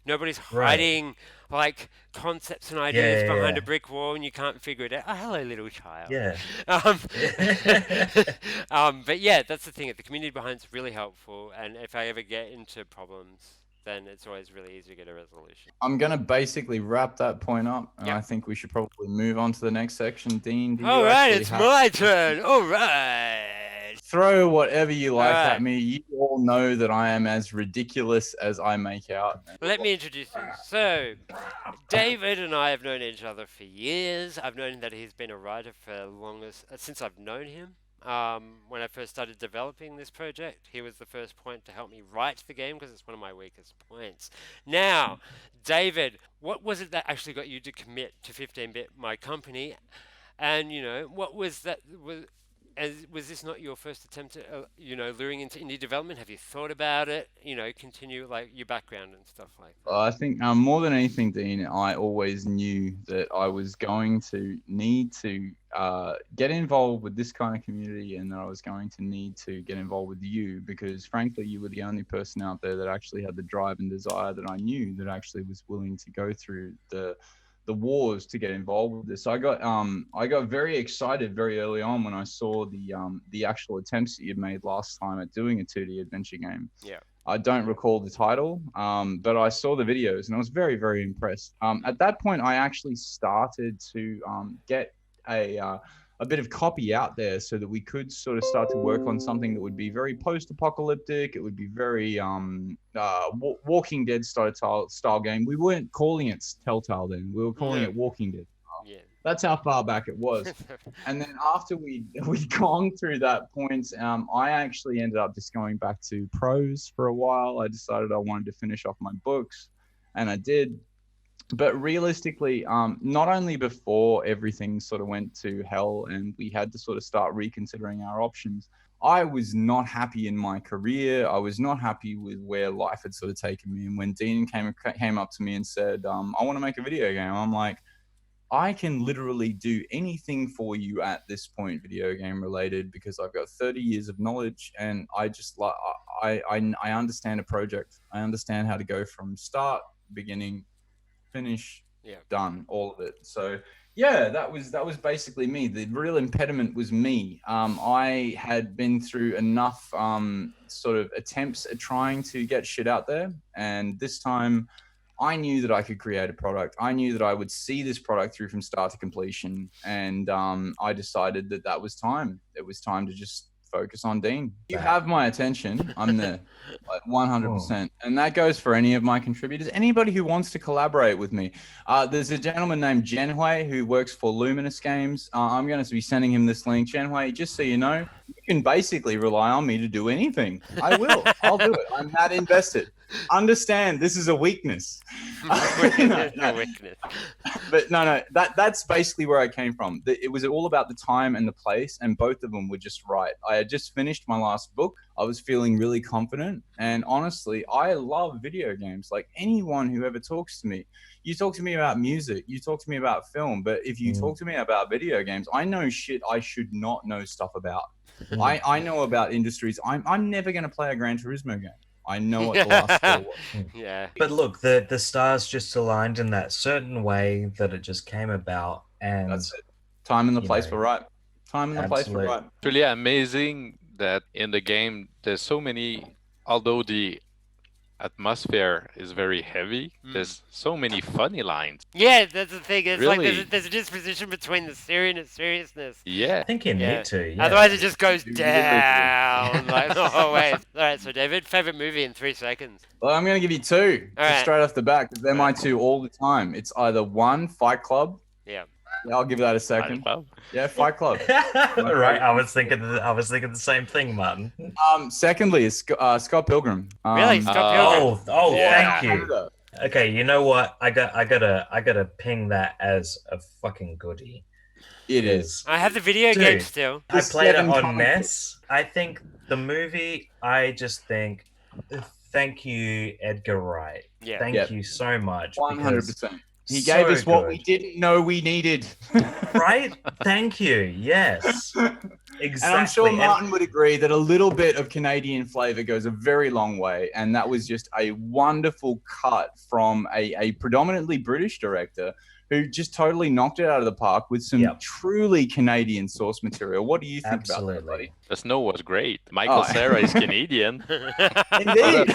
Nobody's Right. hiding like concepts and ideas yeah, behind yeah. a brick wall, and you can't figure it out. Oh, hello, little child. Yeah. But yeah, that's the thing. The community behind it's really helpful, and if I ever get into problems, then it's always really easy to get a resolution. I'm going to basically wrap that point up, and Yep. I think we should probably move on to the next section. Dean, do you All right, actually it's have- my turn. All right. Throw whatever you like Alright. at me. You all know that I am as ridiculous as I make out. Let me introduce you. So, David and I have known each other for years. I've known that he's been a writer for since I've known him. When I first started developing this project, he was the first point to help me write the game because it's one of my weakest points. Now, David, what was it that actually got you to commit to 15-bit, my company? And what was that? Was this not your first attempt at, luring into indie development? Have you thought about it? Continue like your background and stuff like that. I think more than anything, Dean, I always knew that I was going to need to get involved with this kind of community, and that I was going to need to get involved with you, because frankly, you were the only person out there that actually had the drive and desire that I knew that actually was willing to go through the wars to get involved with this. I got very excited very early on when I saw the actual attempts that you'd made last time at doing a 2D adventure game. Yeah. I don't recall the title, but I saw the videos and I was very, very impressed. At that point, I actually started to get a bit of copy out there so that we could sort of start to work on something that would be very post-apocalyptic. It would be very Walking Dead style game. We weren't calling it Telltale then. We were calling it Walking Dead. Yeah. That's how far back it was. And then after we'd gone through that point, I actually ended up just going back to prose for a while. I decided I wanted to finish off my books, and I did. But realistically, not only before everything sort of went to hell and we had to sort of start reconsidering our options, I was not happy in my career. I was not happy with where life had sort of taken me. And when Dean came up to me and said, I want to make a video game, I'm like, I can literally do anything for you at this point, video game related, because I've got 30 years of knowledge, and I just like I understand a project. I understand how to go from start, beginning, finish, done, all of it. So yeah, that was basically me. The real impediment was me. I had been through enough sort of attempts at trying to get shit out there, and this time I knew that I could create a product. I knew that I would see this product through from start to completion, and I decided that that was time. It was time to just focus on Dean. You have my attention. I'm there, like 100%, and that goes for any of my contributors. Anybody who wants to collaborate with me. There's a gentleman named Genhui who works for Luminous Games. I'm going to be sending him this link. Genhui, just so you know, you can basically rely on me to do anything. I will. I'll do it. I'm that invested. Understand, this is a weakness. No weakness. But no, that's basically where I came from. It was all about the time and the place, and both of them were just right. I had just finished my last book. I was feeling really confident, and honestly, I love video games. Like anyone who ever talks to me, you talk to me about music, you talk to me about film, but if you talk to me about video games, I know shit I should not know stuff about. I know about industries. I'm never going to play a Gran Turismo game. I know what the last four was. Yeah. But look, the stars just aligned in that certain way that it just came about, and that's it. Time and the place were right. Time and the place were right. It's really amazing that in the game there's so many, although the atmosphere is very heavy, there's so many funny lines. Yeah, that's the thing. It's Really? like there's a disposition between the seriousness. Yeah. I think you need to. Yeah. Otherwise, it just goes down like always. All right, so David, favorite movie in 3 seconds. Well, I'm going to give you two right. straight off the bat, because they're my two all the time. It's either one, Fight Club. Yeah. I'll give that a second. Yeah, Fight Club. Right, I was thinking the same thing, Martin. Secondly is Scott Pilgrim. Really, Scott Pilgrim? Oh, Yeah. thank you. Okay, you know what? I gotta ping that as a fucking goodie. It is. I have the video game still. I played it on NES. I think the movie. I just think, thank you, Edgar Wright. Yeah. Thank you so much. 100%. He gave us what we didn't know we needed. Right? Thank you. Yes. Exactly. And I'm sure Martin would agree that a little bit of Canadian flavor goes a very long way. And that was just a wonderful cut from a predominantly British director who just totally knocked it out of the park with some truly Canadian source material. What do you think about that, buddy? The snow was great. Michael Cera is Canadian. Indeed.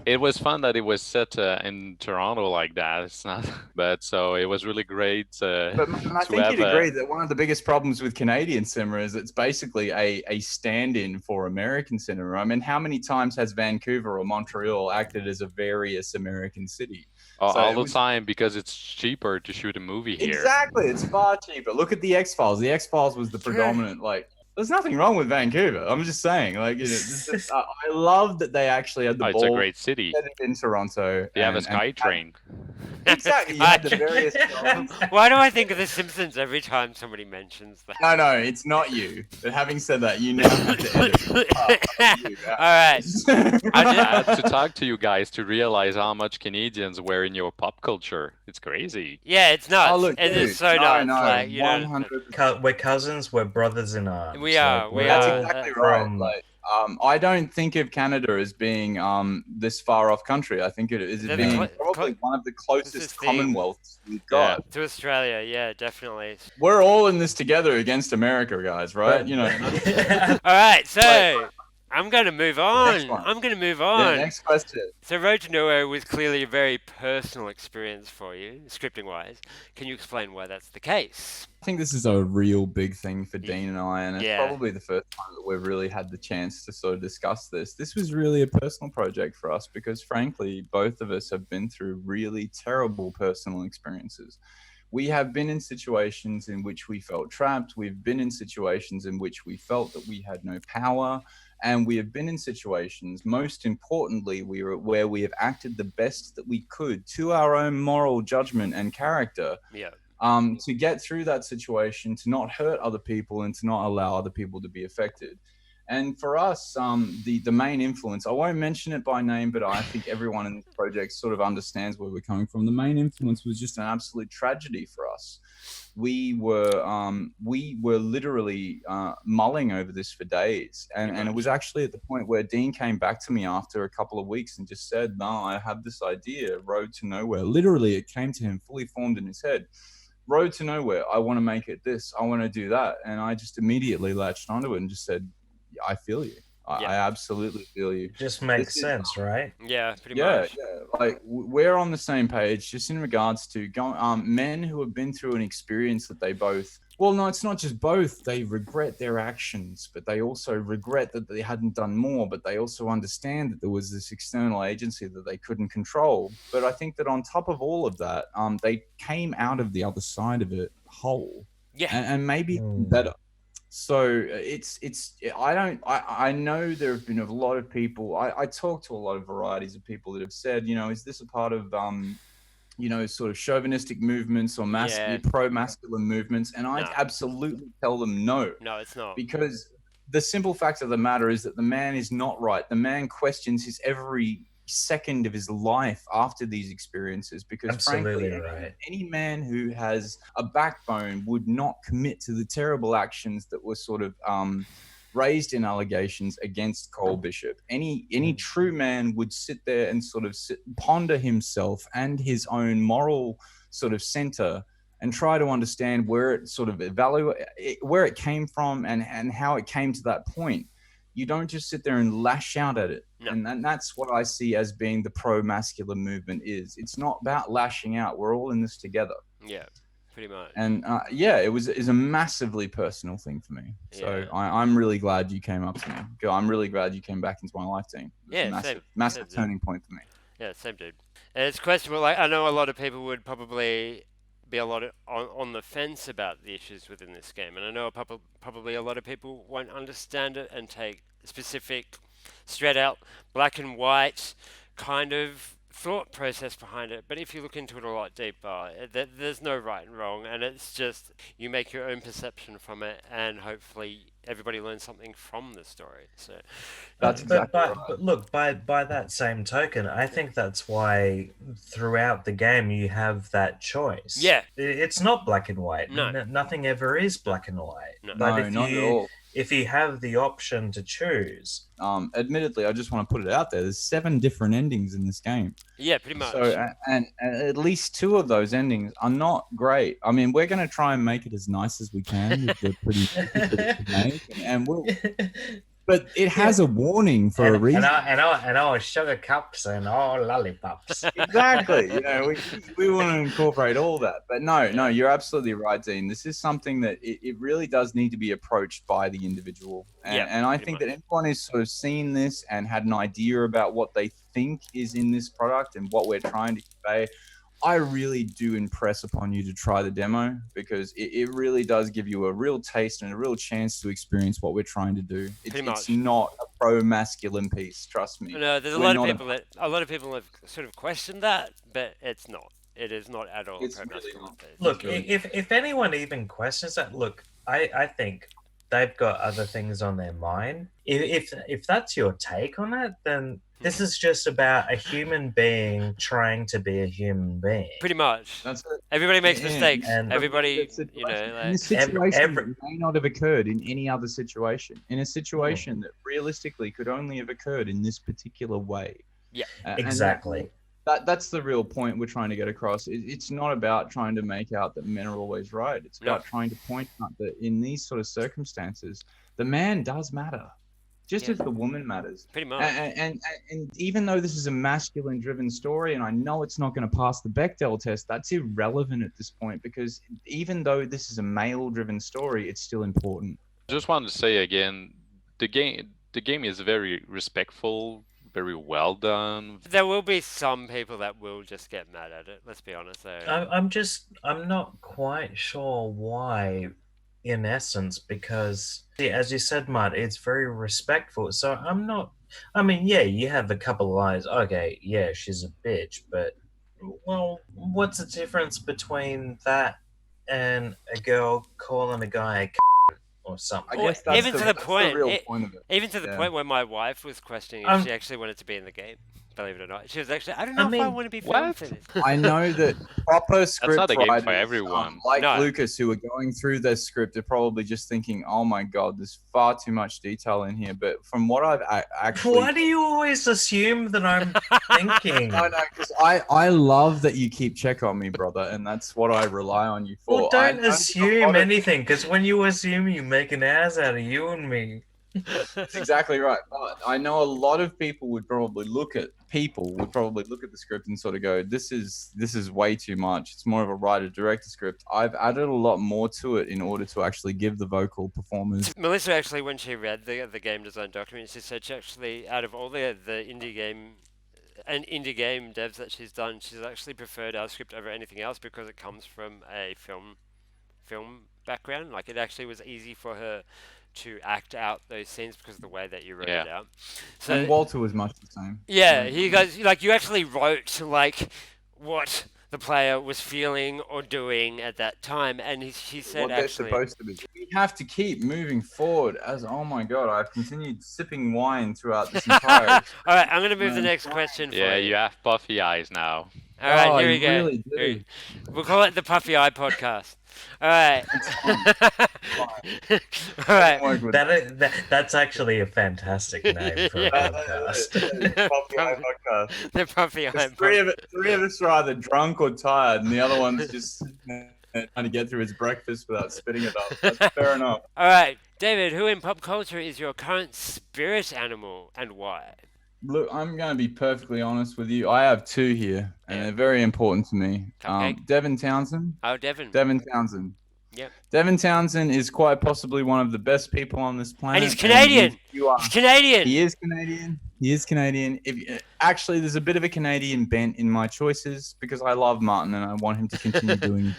It was fun that it was set in Toronto like that. It's not, but so it was really great. But I think you'd agree that one of the biggest problems with Canadian cinema is it's basically a stand-in for American cinema. I mean, how many times has Vancouver or Montreal acted as a various American city? All the time, because it's cheaper to shoot a movie here. Exactly, it's far cheaper. Look at the X-Files. The X-Files was the predominant, like, there's nothing wrong with Vancouver. I'm just saying, like, you know, I love that they actually had the ball. It's a great city. In Toronto. They have a SkyTrain. Exactly. You had the various Why do I think of The Simpsons every time somebody mentions that? No, it's not you. But having said that, you now have to edit. All right. I had to talk to you guys to realize how much Canadians were in your pop culture. It's crazy. Yeah, it's nuts. Oh, look, it is so nuts. Like, you know, 100. We're cousins. We're brothers in arms. We are. That's exactly right. Like, I don't think of Canada as being this far off country. I think it is being probably one of the closest commonwealths we've got to Australia. Yeah, definitely. We're all in this together against America, guys. Right? You know. All right, so. I'm going to move on. Yeah, next question. So Road to Nowhere was clearly a very personal experience for you, scripting-wise. Can you explain why that's the case? I think this is a real big thing for Dean and I, and it's probably the first time that we've really had the chance to sort of discuss this. This was really a personal project for us because, frankly, both of us have been through really terrible personal experiences. We have been in situations in which we felt trapped. We've been in situations in which we felt that we had no power. And we have been in situations, most importantly, where we have acted the best that we could to our own moral judgment and character to get through that situation, to not hurt other people and to not allow other people to be affected. And for us, the main influence, I won't mention it by name, but I think everyone in this project sort of understands where we're coming from. The main influence was just an absolute tragedy for us. we were literally mulling over this for days, and it was actually at the point where Dean came back to me after a couple of weeks and just said, "No, I have this idea, Road to Nowhere." Literally, it came to him fully formed in his head. Road to Nowhere. I want to make it this. I want to do that, and I just immediately latched onto it and just said, "I feel you. I absolutely feel you." Just makes sense, right? Yeah, pretty much. Yeah. Like we're on the same page, just in regards to men who have been through an experience that they both. Well, no, it's not just both. They regret their actions, but they also regret that they hadn't done more. But they also understand that there was this external agency that they couldn't control. But I think that on top of all of that, they came out of the other side of it whole, Yeah. and maybe better. So I know there have been a lot of people. I talk to a lot of varieties of people that have said, is this a part of sort of chauvinistic movements or pro-masculine movements? And I absolutely tell them no. No, it's not. Because the simple fact of the matter is that the man is not right. The man questions his every second of his life after these experiences, because Absolutely frankly, right. any man who has a backbone would not commit to the terrible actions that were sort of raised in allegations against Cole Bishop. Any true man would sit there and sort of ponder himself and his own moral sort of center and try to understand where it sort of where it came from and how it came to that point. You don't just sit there and lash out at it. No. And that's what I see as being the pro-masculine movement is. It's not about lashing out. We're all in this together. Yeah, pretty much. And it's a massively personal thing for me. So I'm really glad you came up to me. I'm really glad you came back into my life, team. It was a massive turning point for me. Yeah, same dude. And it's questionable. Like, I know a lot of people would probably be a lot on the fence about the issues within this game, and I know probably a lot of people won't understand it and take specific, straight out, black and white kind of thought process behind it. But if you look into it a lot deeper, there's no right and wrong, and it's just you make your own perception from it, and hopefully everybody learns something from the story. So that's exactly right. But look, by that same token, I think that's why throughout the game you have that choice. Yeah, it's not black and white. No, nothing ever is black and white. No, but not at all. If you have the option to choose, admittedly, I just want to put it out there. There's 7 different endings in this game. Yeah, pretty much. So, and at least 2 of those endings are not great. I mean, we're going to try and make it as nice as we can with the pretty and we'll. But it has a warning for a reason. And all sugar cups and all lollipops. Exactly. We want to incorporate all that. But no, you're absolutely right, Dean. This is something that it really does need to be approached by the individual. And I think that anyone who's sort of seen this and had an idea about what they think is in this product and what we're trying to convey, I really do impress upon you to try the demo, because it really does give you a real taste and a real chance to experience what we're trying to do. It's not a pro-masculine piece, trust me. No, there's a lot of people have sort of questioned that, but it's not. It is not at all. It's really not. Look, if anyone even questions that, look, I think they've got other things on their mind. If that's your take on it, then this is just about a human being trying to be a human being. Pretty much. That's it. Everybody makes mistakes. And everybody, in a situation that may not have occurred in any other situation. In a situation that realistically could only have occurred in this particular way. Yeah, exactly. That's the real point we're trying to get across. It's not about trying to make out that men are always right. It's about trying to point out that in these sort of circumstances, the man does matter, just as the woman matters. Pretty much. And even though this is a masculine-driven story, and I know it's not going to pass the Bechdel test, that's irrelevant at this point, because even though this is a male-driven story, it's still important. I just wanted to say again, the game is very respectful, very well done. There will be some people that will just get mad at it. Let's be honest, though. I'm not quite sure why, in essence, because as you said, Matt, it's very respectful. So I'm not. I mean, yeah, you have a couple of lines. Okay, yeah, she's a bitch, but well, what's the difference between that and a girl calling a guy a or something? I guess that's even to the point, real point of it. Even to the point where my wife was questioning if she actually wanted to be in the game. believe it or not. She was actually, I don't know if I mean, want to be filmed what? for this. I know that proper script not a game for writers, everyone. like No. Lucas, who are going through their script, are probably just thinking, "Oh my god, there's far too much detail in here." But from what I've actually, Why do you always assume that I'm thinking? no, because I love that you keep check on me, brother, and that's what I rely on you for. Well, I don't know assume a lot of- anything, because when you assume, you make an ass out of you and me. That's exactly right. But I know a lot of people would probably look at the script and sort of go, "This is way too much. It's more of a writer-director script." I've added a lot more to it in order to actually give the vocal performance. Melissa actually, when she read the game design document, she said she actually, out of all the indie game devs that she's done, she's actually preferred our script over anything else because it comes from a film background. Like, it actually was easy for her to act out those scenes because of the way that you wrote it out. So And Walter was much the same. yeah, you guys, like, you actually wrote like what the player was feeling or doing at that time, and she said What they're actually, supposed to be. We have to keep moving forward. As oh my god, I've continued sipping wine throughout this entire. all right, I'm gonna move the next question for Yeah, you. you have puffy eyes now. All right, Oh, here we you go. really do. Here- We'll call it the Puffy Eye Podcast. All right. All right. Work with That's actually a fantastic name for a Yeah. podcast. Puffy Eye Podcast. The Puffy Eye There's Podcast. three of us are either drunk or tired, and the other one's just sitting there trying to get through his breakfast without spitting it up. That's fair enough. All right, David, who in pop culture is your current spirit animal and why? Look, I'm going to be perfectly honest with you. I have two here, and Yeah. they're very important to me. Cupcake. Devin Townsend. Oh, Devin. Devin Townsend. Yep. Devin Townsend is quite possibly one of the best people on this planet. And he's Canadian. You are. He's Canadian. He is Canadian. He is Canadian. Actually, there's a bit of a Canadian bent in my choices because I love Martin and I want him to continue doing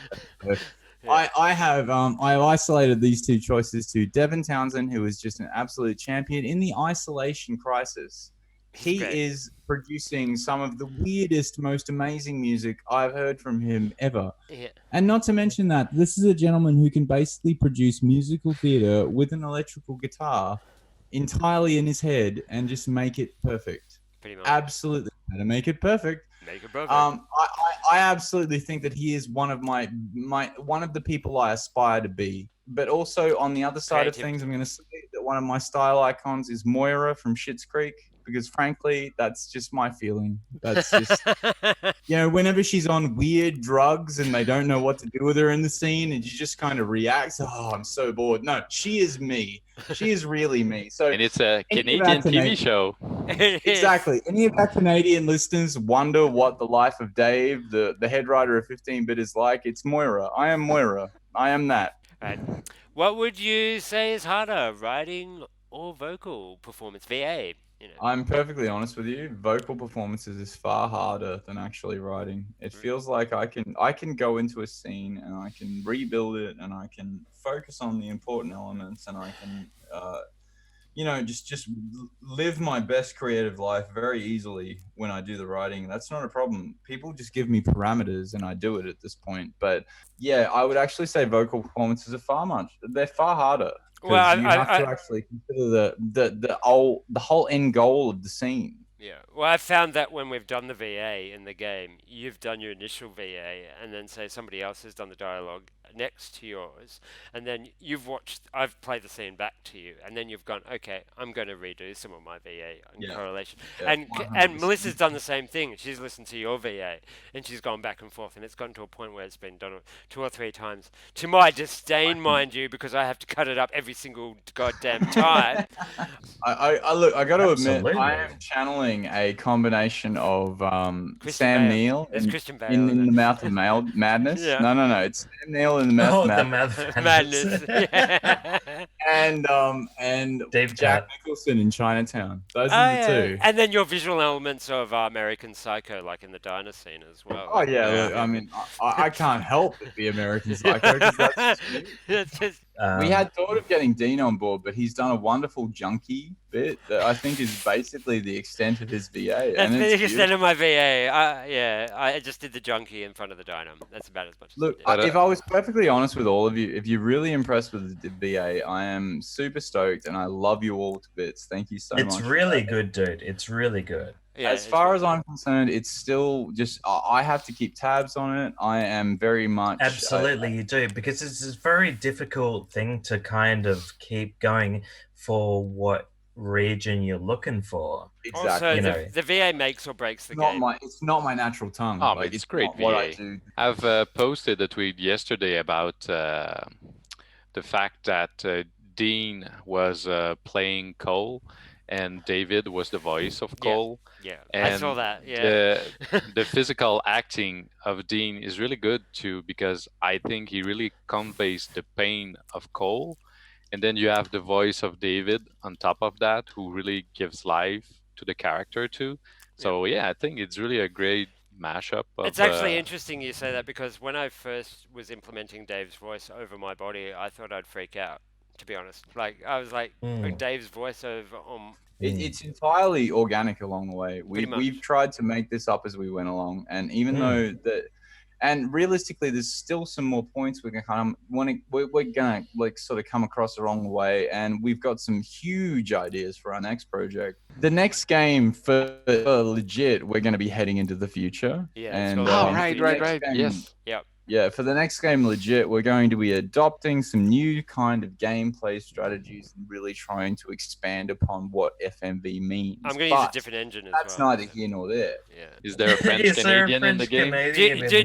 it. Yeah. I isolated these two choices to Devin Townsend, who is just an absolute champion in the isolation crisis. He great. is producing some of the weirdest, most amazing music I've heard from him ever. Yeah. And not to mention that this is a gentleman who can basically produce musical theater with an electrical guitar entirely in his head and just make it perfect. Pretty much. Absolutely. How to make it perfect. Make it perfect. I absolutely think that he is one of one of the people I aspire to be. But also on the other side of things, I'm going to say that one of my style icons is Moira from Schitt's Creek, because frankly, that's just my feeling. That's just, whenever she's on weird drugs and they don't know what to do with her in the scene, and she just kind of reacts, oh, I'm so bored. No, she is me. She is really me. So, And it's a Any of Canadian our TV Canadian- show. Exactly. Any of our Canadian listeners wonder what the life of Dave, the head writer of 15-Bit, is like? It's Moira. I am Moira. I am that. Right. What would you say is harder, writing or vocal performance? VA. I'm perfectly honest with you. Vocal performances is far harder than actually writing. It feels like I can go into a scene and I can rebuild it and I can focus on the important elements and I can just live my best creative life very easily when I do the writing. That's not a problem. People just give me parameters and I do it at this point. But yeah, I would actually say vocal performances are they're far harder. Because you have to actually consider the whole end goal of the scene. Yeah. Well, I've found that when we've done the VA in the game, you've done your initial VA, and then say somebody else has done the dialogue next to yours, and then I've played the scene back to you, and then you've gone, okay, I'm going to redo some of my VA in correlation. Yeah, and 100%. Melissa's done the same thing. She's listened to your VA, and she's gone back and forth, and it's gotten to a point where it's been done 2 or 3 times. To my disdain, mind you, because I have to cut it up every single goddamn time. I got to admit, Absolutely. I am channeling a combination of Christian Sam Bale. Neill It's Christian Bale, in isn't the it? Mouth of Madness. Yeah. No, it's Sam Neill in the Mouth of the Madness. Madness. Madness. and Dave Jack Cat. Nicholson in Chinatown. Those Oh, are the yeah. two. And then your visual elements of American Psycho, like in the diner scene as well. Oh yeah, look, I mean, I can't help but be American Psycho. 'Cause that's just me. It's just, We had thought of getting Dean on board, but he's done a wonderful junkie bit that I think is basically the extent of his VA. that's and the it's extent of my VA. I just did the junkie in front of the diner. That's about as much Look, as I did. if I was perfectly honest with all of you, if you're really impressed with the VA, I am super stoked and I love you all to bits. Thank you so much. It's really good, dude. It's really good. Yeah, As it's far really as I'm concerned, it's still just I have to keep tabs on it. I am very much Absolutely, you do, because it's a very difficult thing to kind of keep going for what region you're looking for. Also, exactly. You the know, the VA makes or breaks the game. It's not my natural tongue. Oh, Like it's it's great not what I VA. do. I've posted a tweet yesterday about the fact that Dean was playing Cole and David was the voice of Yeah. Cole, Yeah, I saw and that. Yeah. the physical acting of Dean is really good too, because I think he really conveys the pain of Cole, and then you have the voice of David on top of that, who really gives life to the character too. Yep. So yeah, I think it's really a great mashup It's of actually interesting you say that because when I first was implementing Dave's voice over my body, I thought I'd freak out. To be honest, like I was like, oh, mm, Dave's voiceover on mm, It's entirely organic along the way. pretty We've much. tried to make this up as we went along, and even mm, though that, and realistically, there's still some more points we're gonna kind of we're gonna like sort of come across along the way, and we've got some huge ideas for our next project. The next game for legit, we're gonna be heading into the future, Yeah, it's and got a lot oh in the right, for the right, future. next right, game, yes. Yep. yeah, for the next game, legit, we're going to be adopting some new kind of gameplay strategies and really trying to expand upon what FMV means. I'm going to use a But different engine as that's well. neither here nor there. Yeah. Is there a French Is there a Canadian in the French game? Canadian in the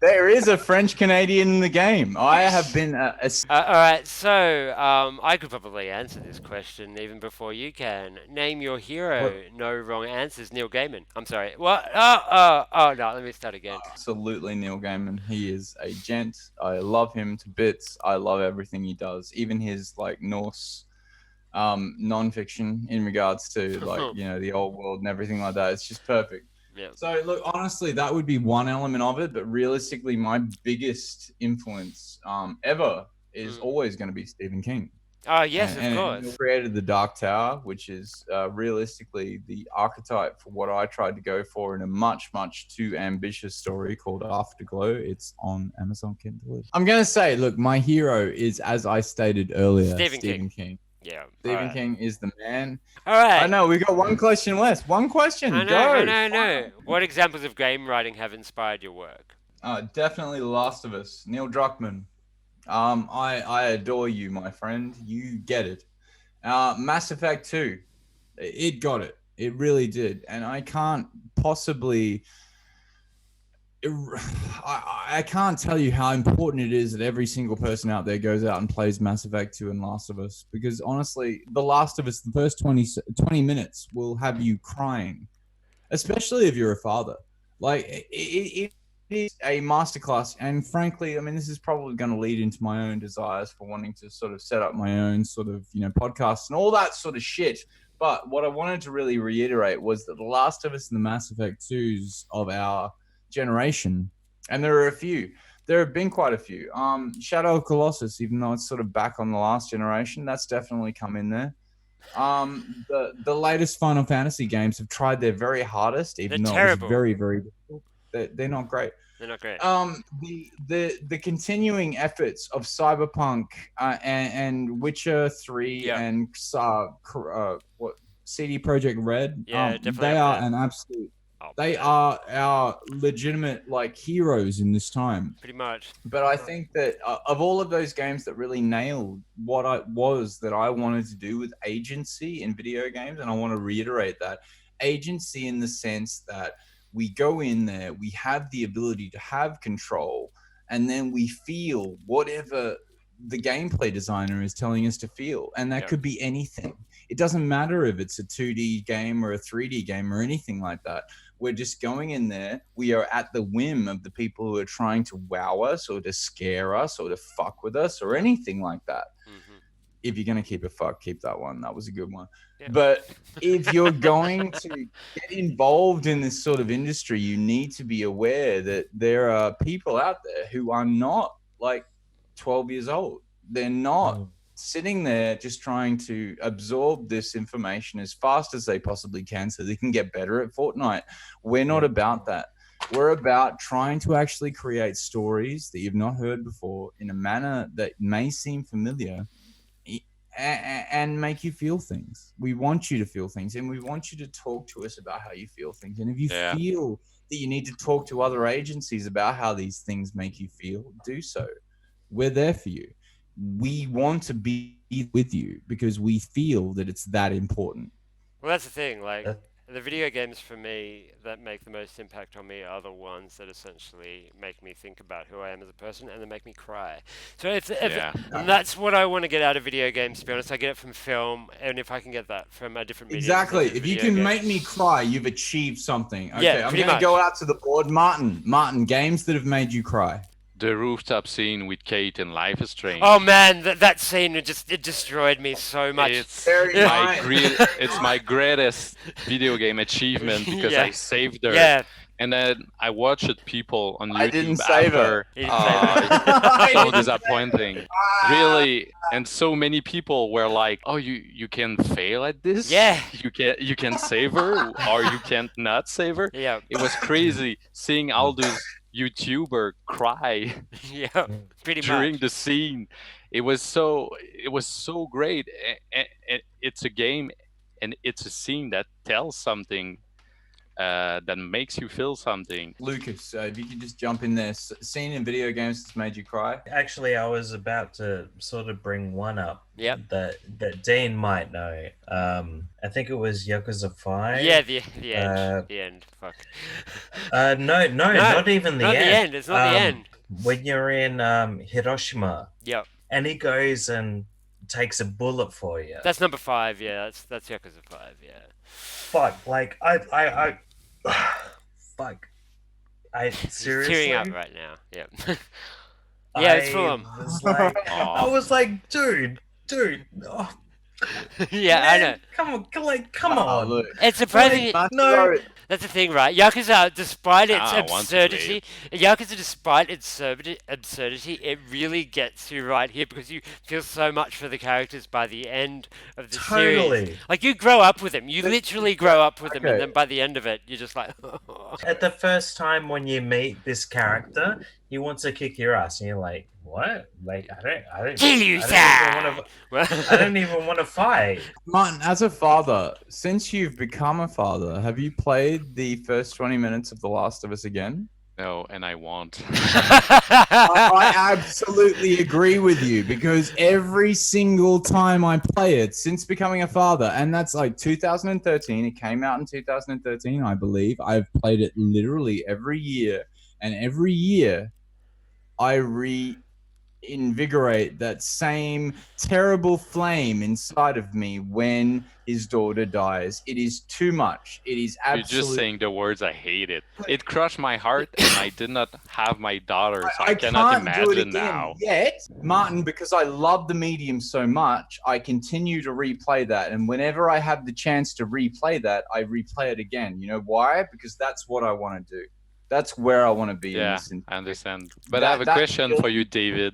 There game? is a French Canadian in the game. I have been All right, so I could probably answer this question even before you can. Name your hero. What? No wrong answers. Neil Gaiman. I'm sorry. What? Oh no. Let me start again. absolutely Neil Gaiman. He is a gent. I love him to bits. I love everything he does, even his like Norse non-fiction in regards to like the old world and everything like that. It's just perfect. Yeah. So look, honestly, that would be one element of it, but realistically, my biggest influence ever is always going to be Stephen King. Oh yes, of And course. he created the Dark Tower, which is realistically the archetype for what I tried to go for in a much, much too ambitious story called Afterglow. It's on Amazon Kindle. I'm going to say, look, my hero is, as I stated earlier, Stephen King. Yeah. Stephen King is the man. All right. I know, we've got one question left. One question. I know. What examples of game writing have inspired your work? Definitely The Last of Us. Neil Druckmann. I adore you, my friend. You get it. Mass Effect 2. It got it. It really did. And I can't possibly... I can't tell you how important it is that every single person out there goes out and plays Mass Effect 2 and Last of Us. Because honestly, The Last of Us, the first 20 minutes will have you crying. Especially if you're a father. Like, it is a masterclass. And frankly, I mean, this is probably going to lead into my own desires for wanting to sort of set up my own sort of, podcasts and all that sort of shit. But what I wanted to really reiterate was that The Last of Us and the Mass Effect 2s of our generation, and there are a few. There have been quite a few. Shadow of Colossus, even though it's sort of back on the last generation, that's definitely come in there. The latest Final Fantasy games have tried their very hardest, even though it's very, very difficult. They're not great. They're not great. The continuing efforts of Cyberpunk and Witcher 3 and what CD Projekt Red, they are an absolute. They are our legitimate like heroes in this time. Pretty much. But I think that of all of those games that really nailed what I wanted to do with agency in video games, and I want to reiterate that agency in the sense that we go in there, we have the ability to have control, and then we feel whatever the gameplay designer is telling us to feel. And that could be anything. It doesn't matter if it's a 2D game or a 3D game or anything like that. We're just going in there. We are at the whim of the people who are trying to wow us or to scare us or to fuck with us or anything like that. Mm-hmm. If you're going to keep a fuck, keep that one. That was a good one. Yeah. But if you're going to get involved in this sort of industry, you need to be aware that there are people out there who are not like 12 years old. They're not sitting there just trying to absorb this information as fast as they possibly can so they can get better at Fortnite. We're not about that. We're about trying to actually create stories that you've not heard before in a manner that may seem familiar and make you feel things. We want you to feel things, and we want you to talk to us about how you feel things. And if you feel that you need to talk to other agencies about how these things make you feel, do so. We're there for you. We want to be with you because we feel that it's that important. Well, that's the thing. Like the video games for me that make the most impact on me are the ones that essentially make me think about who I am as a person and then make me cry. So and that's what I want to get out of video games. To be honest, I get it from film, and if I can get that from a different medium, Exactly. If you can make me cry, you've achieved something. Okay, yeah, I'm going to go out to the board. Martin, games that have made you cry. The rooftop scene with Kate in Life is Strange. Oh man, that scene it destroyed me so much. It's my greatest video game achievement because I saved her. Yeah. And then I watched people on YouTube I didn't save her. It's so disappointing. Really. And so many people were like, "Oh, you can fail at this? Yeah. You can save her or you can't not save her?" Yeah. It was crazy seeing all those YouTuber cry pretty during much. the scene. It was so great. It's a game and it's a scene that tells something that makes you feel something. Lucas, if you could just jump in there. Scene in video games that's made you cry? Actually, I was about to sort of bring one up. Yep. That Dean might know. I think it was Yakuza 5. Yeah, the end. The end. Fuck. No, not even the end. It's not the end. When you're in Hiroshima. Yep. And he goes and takes a bullet for you. That's number 5. Yeah, that's Yakuza 5. Yeah. Fuck, like I fuck. I seriously He's tearing up right now. Yeah. Yeah, it's full on. I was like, dude. Oh, yeah, man, I know. Come on. Look. It's surprising. No. That's the thing, right? Yakuza, despite its absurdity, despite its absurdity, it really gets you right here because you feel so much for the characters by the end of the series. Like, you grow up with them. You literally grow up with them, and then by the end of it, you're just like... At the first time when you meet this character, he wants to kick your ass, and you're like, what? Like, I don't kill you, sir! I don't even want to fight. Martin, as a father, since you've become a father, have you played the first 20 minutes of The Last of Us again? No, and I won't. I absolutely agree with you because every single time I play it since becoming a father, and that's like 2013, it came out in 2013, I believe. I've played it literally every year, and every year I reinvigorate that same terrible flame inside of me when his daughter dies. It is too much. It is absolutely... You're just saying the words I hate it. It crushed my heart and I did not have my daughter, so I cannot imagine now. Yet, Martin, because I love the medium so much, I continue to replay that. And whenever I have the chance to replay that, I replay it again. You know why? Because that's what I want to do. That's where I want to be. Yeah, I understand. But I have a question for you, David.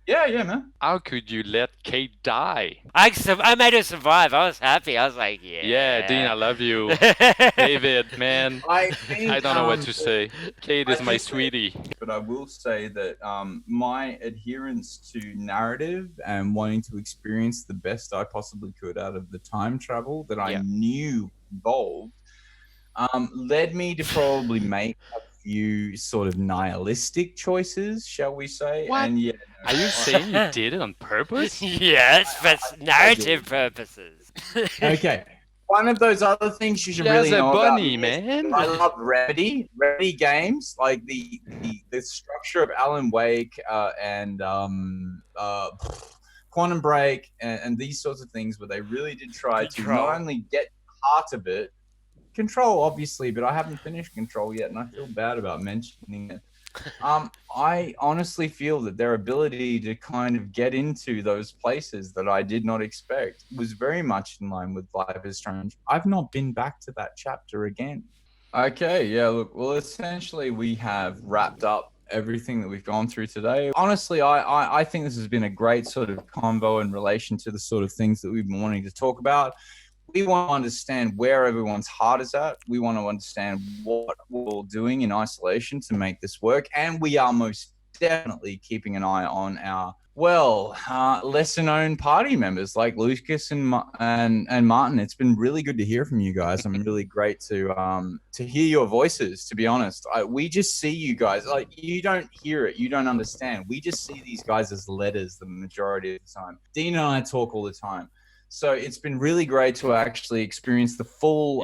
Yeah, man. How could you let Kate die? I made her survive. I was happy. I was like, yeah. Yeah, Dean, I love you. David, man. I don't know what to say. Kate is my sweetie. But I will say that my adherence to narrative and wanting to experience the best I possibly could out of the time travel that I knew involved led me to probably make a few sort of nihilistic choices, shall we say? What? And Are you saying you did it on purpose? Yes, for narrative purposes. Okay. One of those other things you should really know bunny, about man. I love Remedy games, like the structure of Alan Wake and Quantum Break and these sorts of things where they really did try to not only get part of it, Control, obviously, but I haven't finished Control yet, and I feel bad about mentioning it. I honestly feel that their ability to kind of get into those places that I did not expect was very much in line with Life is Strange. I've not been back to that chapter again. Okay, yeah, look, well, essentially we have wrapped up everything that we've gone through today. Honestly, I think this has been a great sort of convo in relation to the sort of things that we've been wanting to talk about. We want to understand where everyone's heart is at. We want to understand what we're all doing in isolation to make this work. And we are most definitely keeping an eye on our Well, lesser known party members like Lucas and Martin. It's been really good to hear from you guys. I'm really great to hear your voices. To be honest, we just see you guys like you don't hear it, you don't understand. We just see these guys as letters the majority of the time. Dean and I talk all the time, so it's been really great to actually experience the full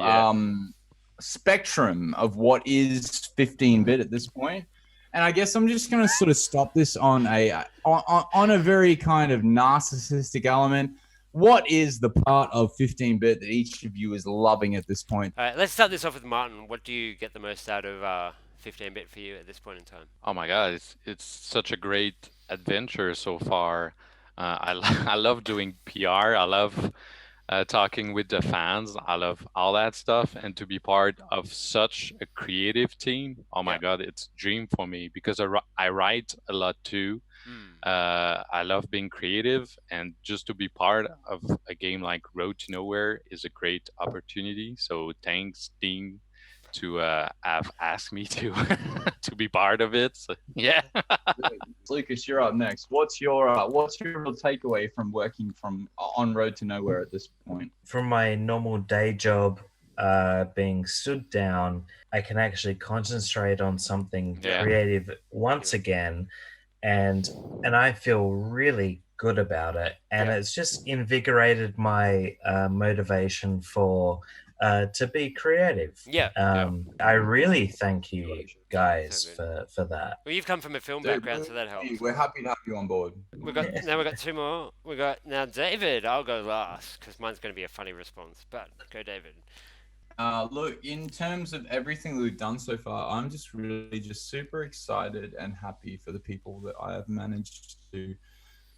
spectrum of what is 15-bit at this point. And I guess I'm just going to sort of stop this on a very kind of narcissistic element. What is the part of 15-bit that each of you is loving at this point? All right, let's start this off with Martin. What do you get the most out of 15-bit for you at this point in time? Oh my god, it's such a great adventure so far. I love doing PR. I love talking with the fans. I love all that stuff, and to be part of such a creative team. Oh my god, it's a dream for me because I write a lot too. I love being creative, and just to be part of a game like Road to Nowhere is a great opportunity. So thanks, Dean, to have asked me to to be part of it. So, yeah. Lucas, you're up next. What's your real takeaway from working on Road to Nowhere at this point? From my normal day job, being stood down, I can actually concentrate on something creative once again, and I feel really good about it. And it's just invigorated my motivation for to be creative. I really thank you guys for that. Well, you've come from a film background, so that helps. We're happy to have you on board. We've got two more. We got now David. I'll go last because mine's going to be a funny response. But go, David. Look, in terms of everything we've done so far, I'm just really super excited and happy for the people that I have managed to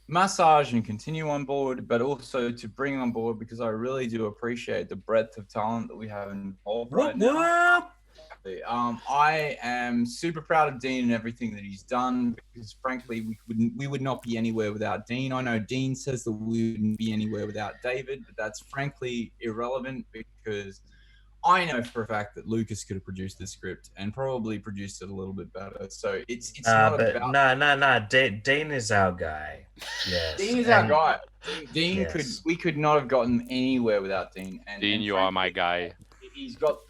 massage and continue on board, but also to bring on board because I really do appreciate the breadth of talent that we have involved right now. I am super proud of Dean and everything that he's done because frankly we would not be anywhere without Dean. I know Dean says that we wouldn't be anywhere without David, but that's frankly irrelevant because I know for a fact that Lucas could have produced this script and probably produced it a little bit better. So it's not about... No. Dean is our guy. Yes. Dean is our guy. Dean we could not have gotten anywhere without Dean. Dean, you are my guy. I'll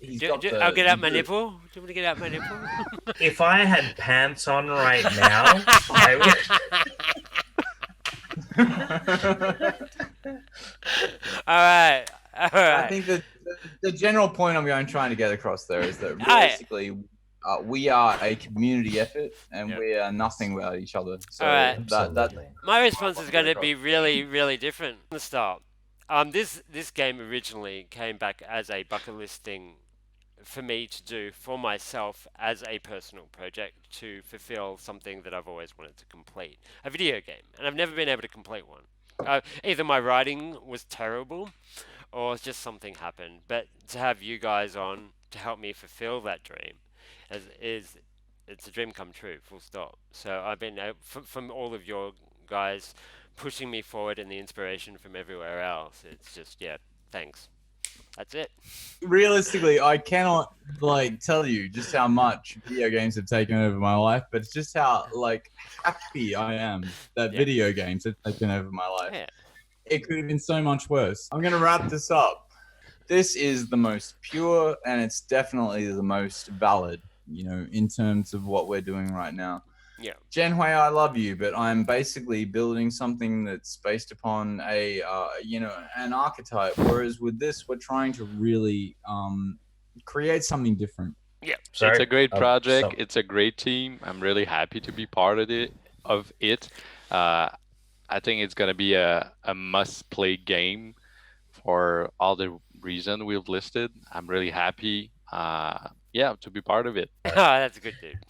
get out my nipple. Do you want to get out my nipple? If I had pants on right now, I would. All right. I think that the general point I'm trying to get across there is that realistically, we are a community effort and we are nothing without each other. So my response is going to be really, really different from the start. This game originally came back as a bucket list thing for me to do for myself as a personal project to fulfill something that I've always wanted to complete, a video game, and I've never been able to complete one. Either my writing was terrible or just something happened, but to have you guys on to help me fulfill that dream it's a dream come true, full stop. So I've been from all of your guys pushing me forward and the inspiration from everywhere else. It's just, thanks. That's it. Realistically, I cannot tell you just how much video games have taken over my life, but it's just how happy I am that video games have taken over my life. Yeah. It could have been so much worse. I'm going to wrap this up. This is the most pure and it's definitely the most valid, in terms of what we're doing right now. Yeah. Genhui, I love you, but I'm basically building something that's based upon an archetype. Whereas with this, we're trying to really create something different. Yeah. It's a great project. It's a great team. I'm really happy to be part of it. I think it's going to be a must-play game for all the reasons we've listed. I'm really happy, to be part of it. That's a good dude.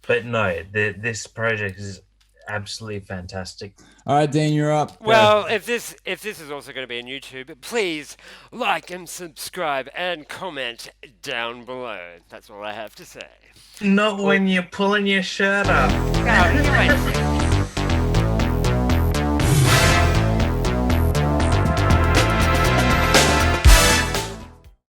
But no, this project is absolutely fantastic. All right, Dean, you're up. Well, if this is also going to be on YouTube, please like and subscribe and comment down below. That's all I have to say. Not when you're pulling your shirt up. Oh,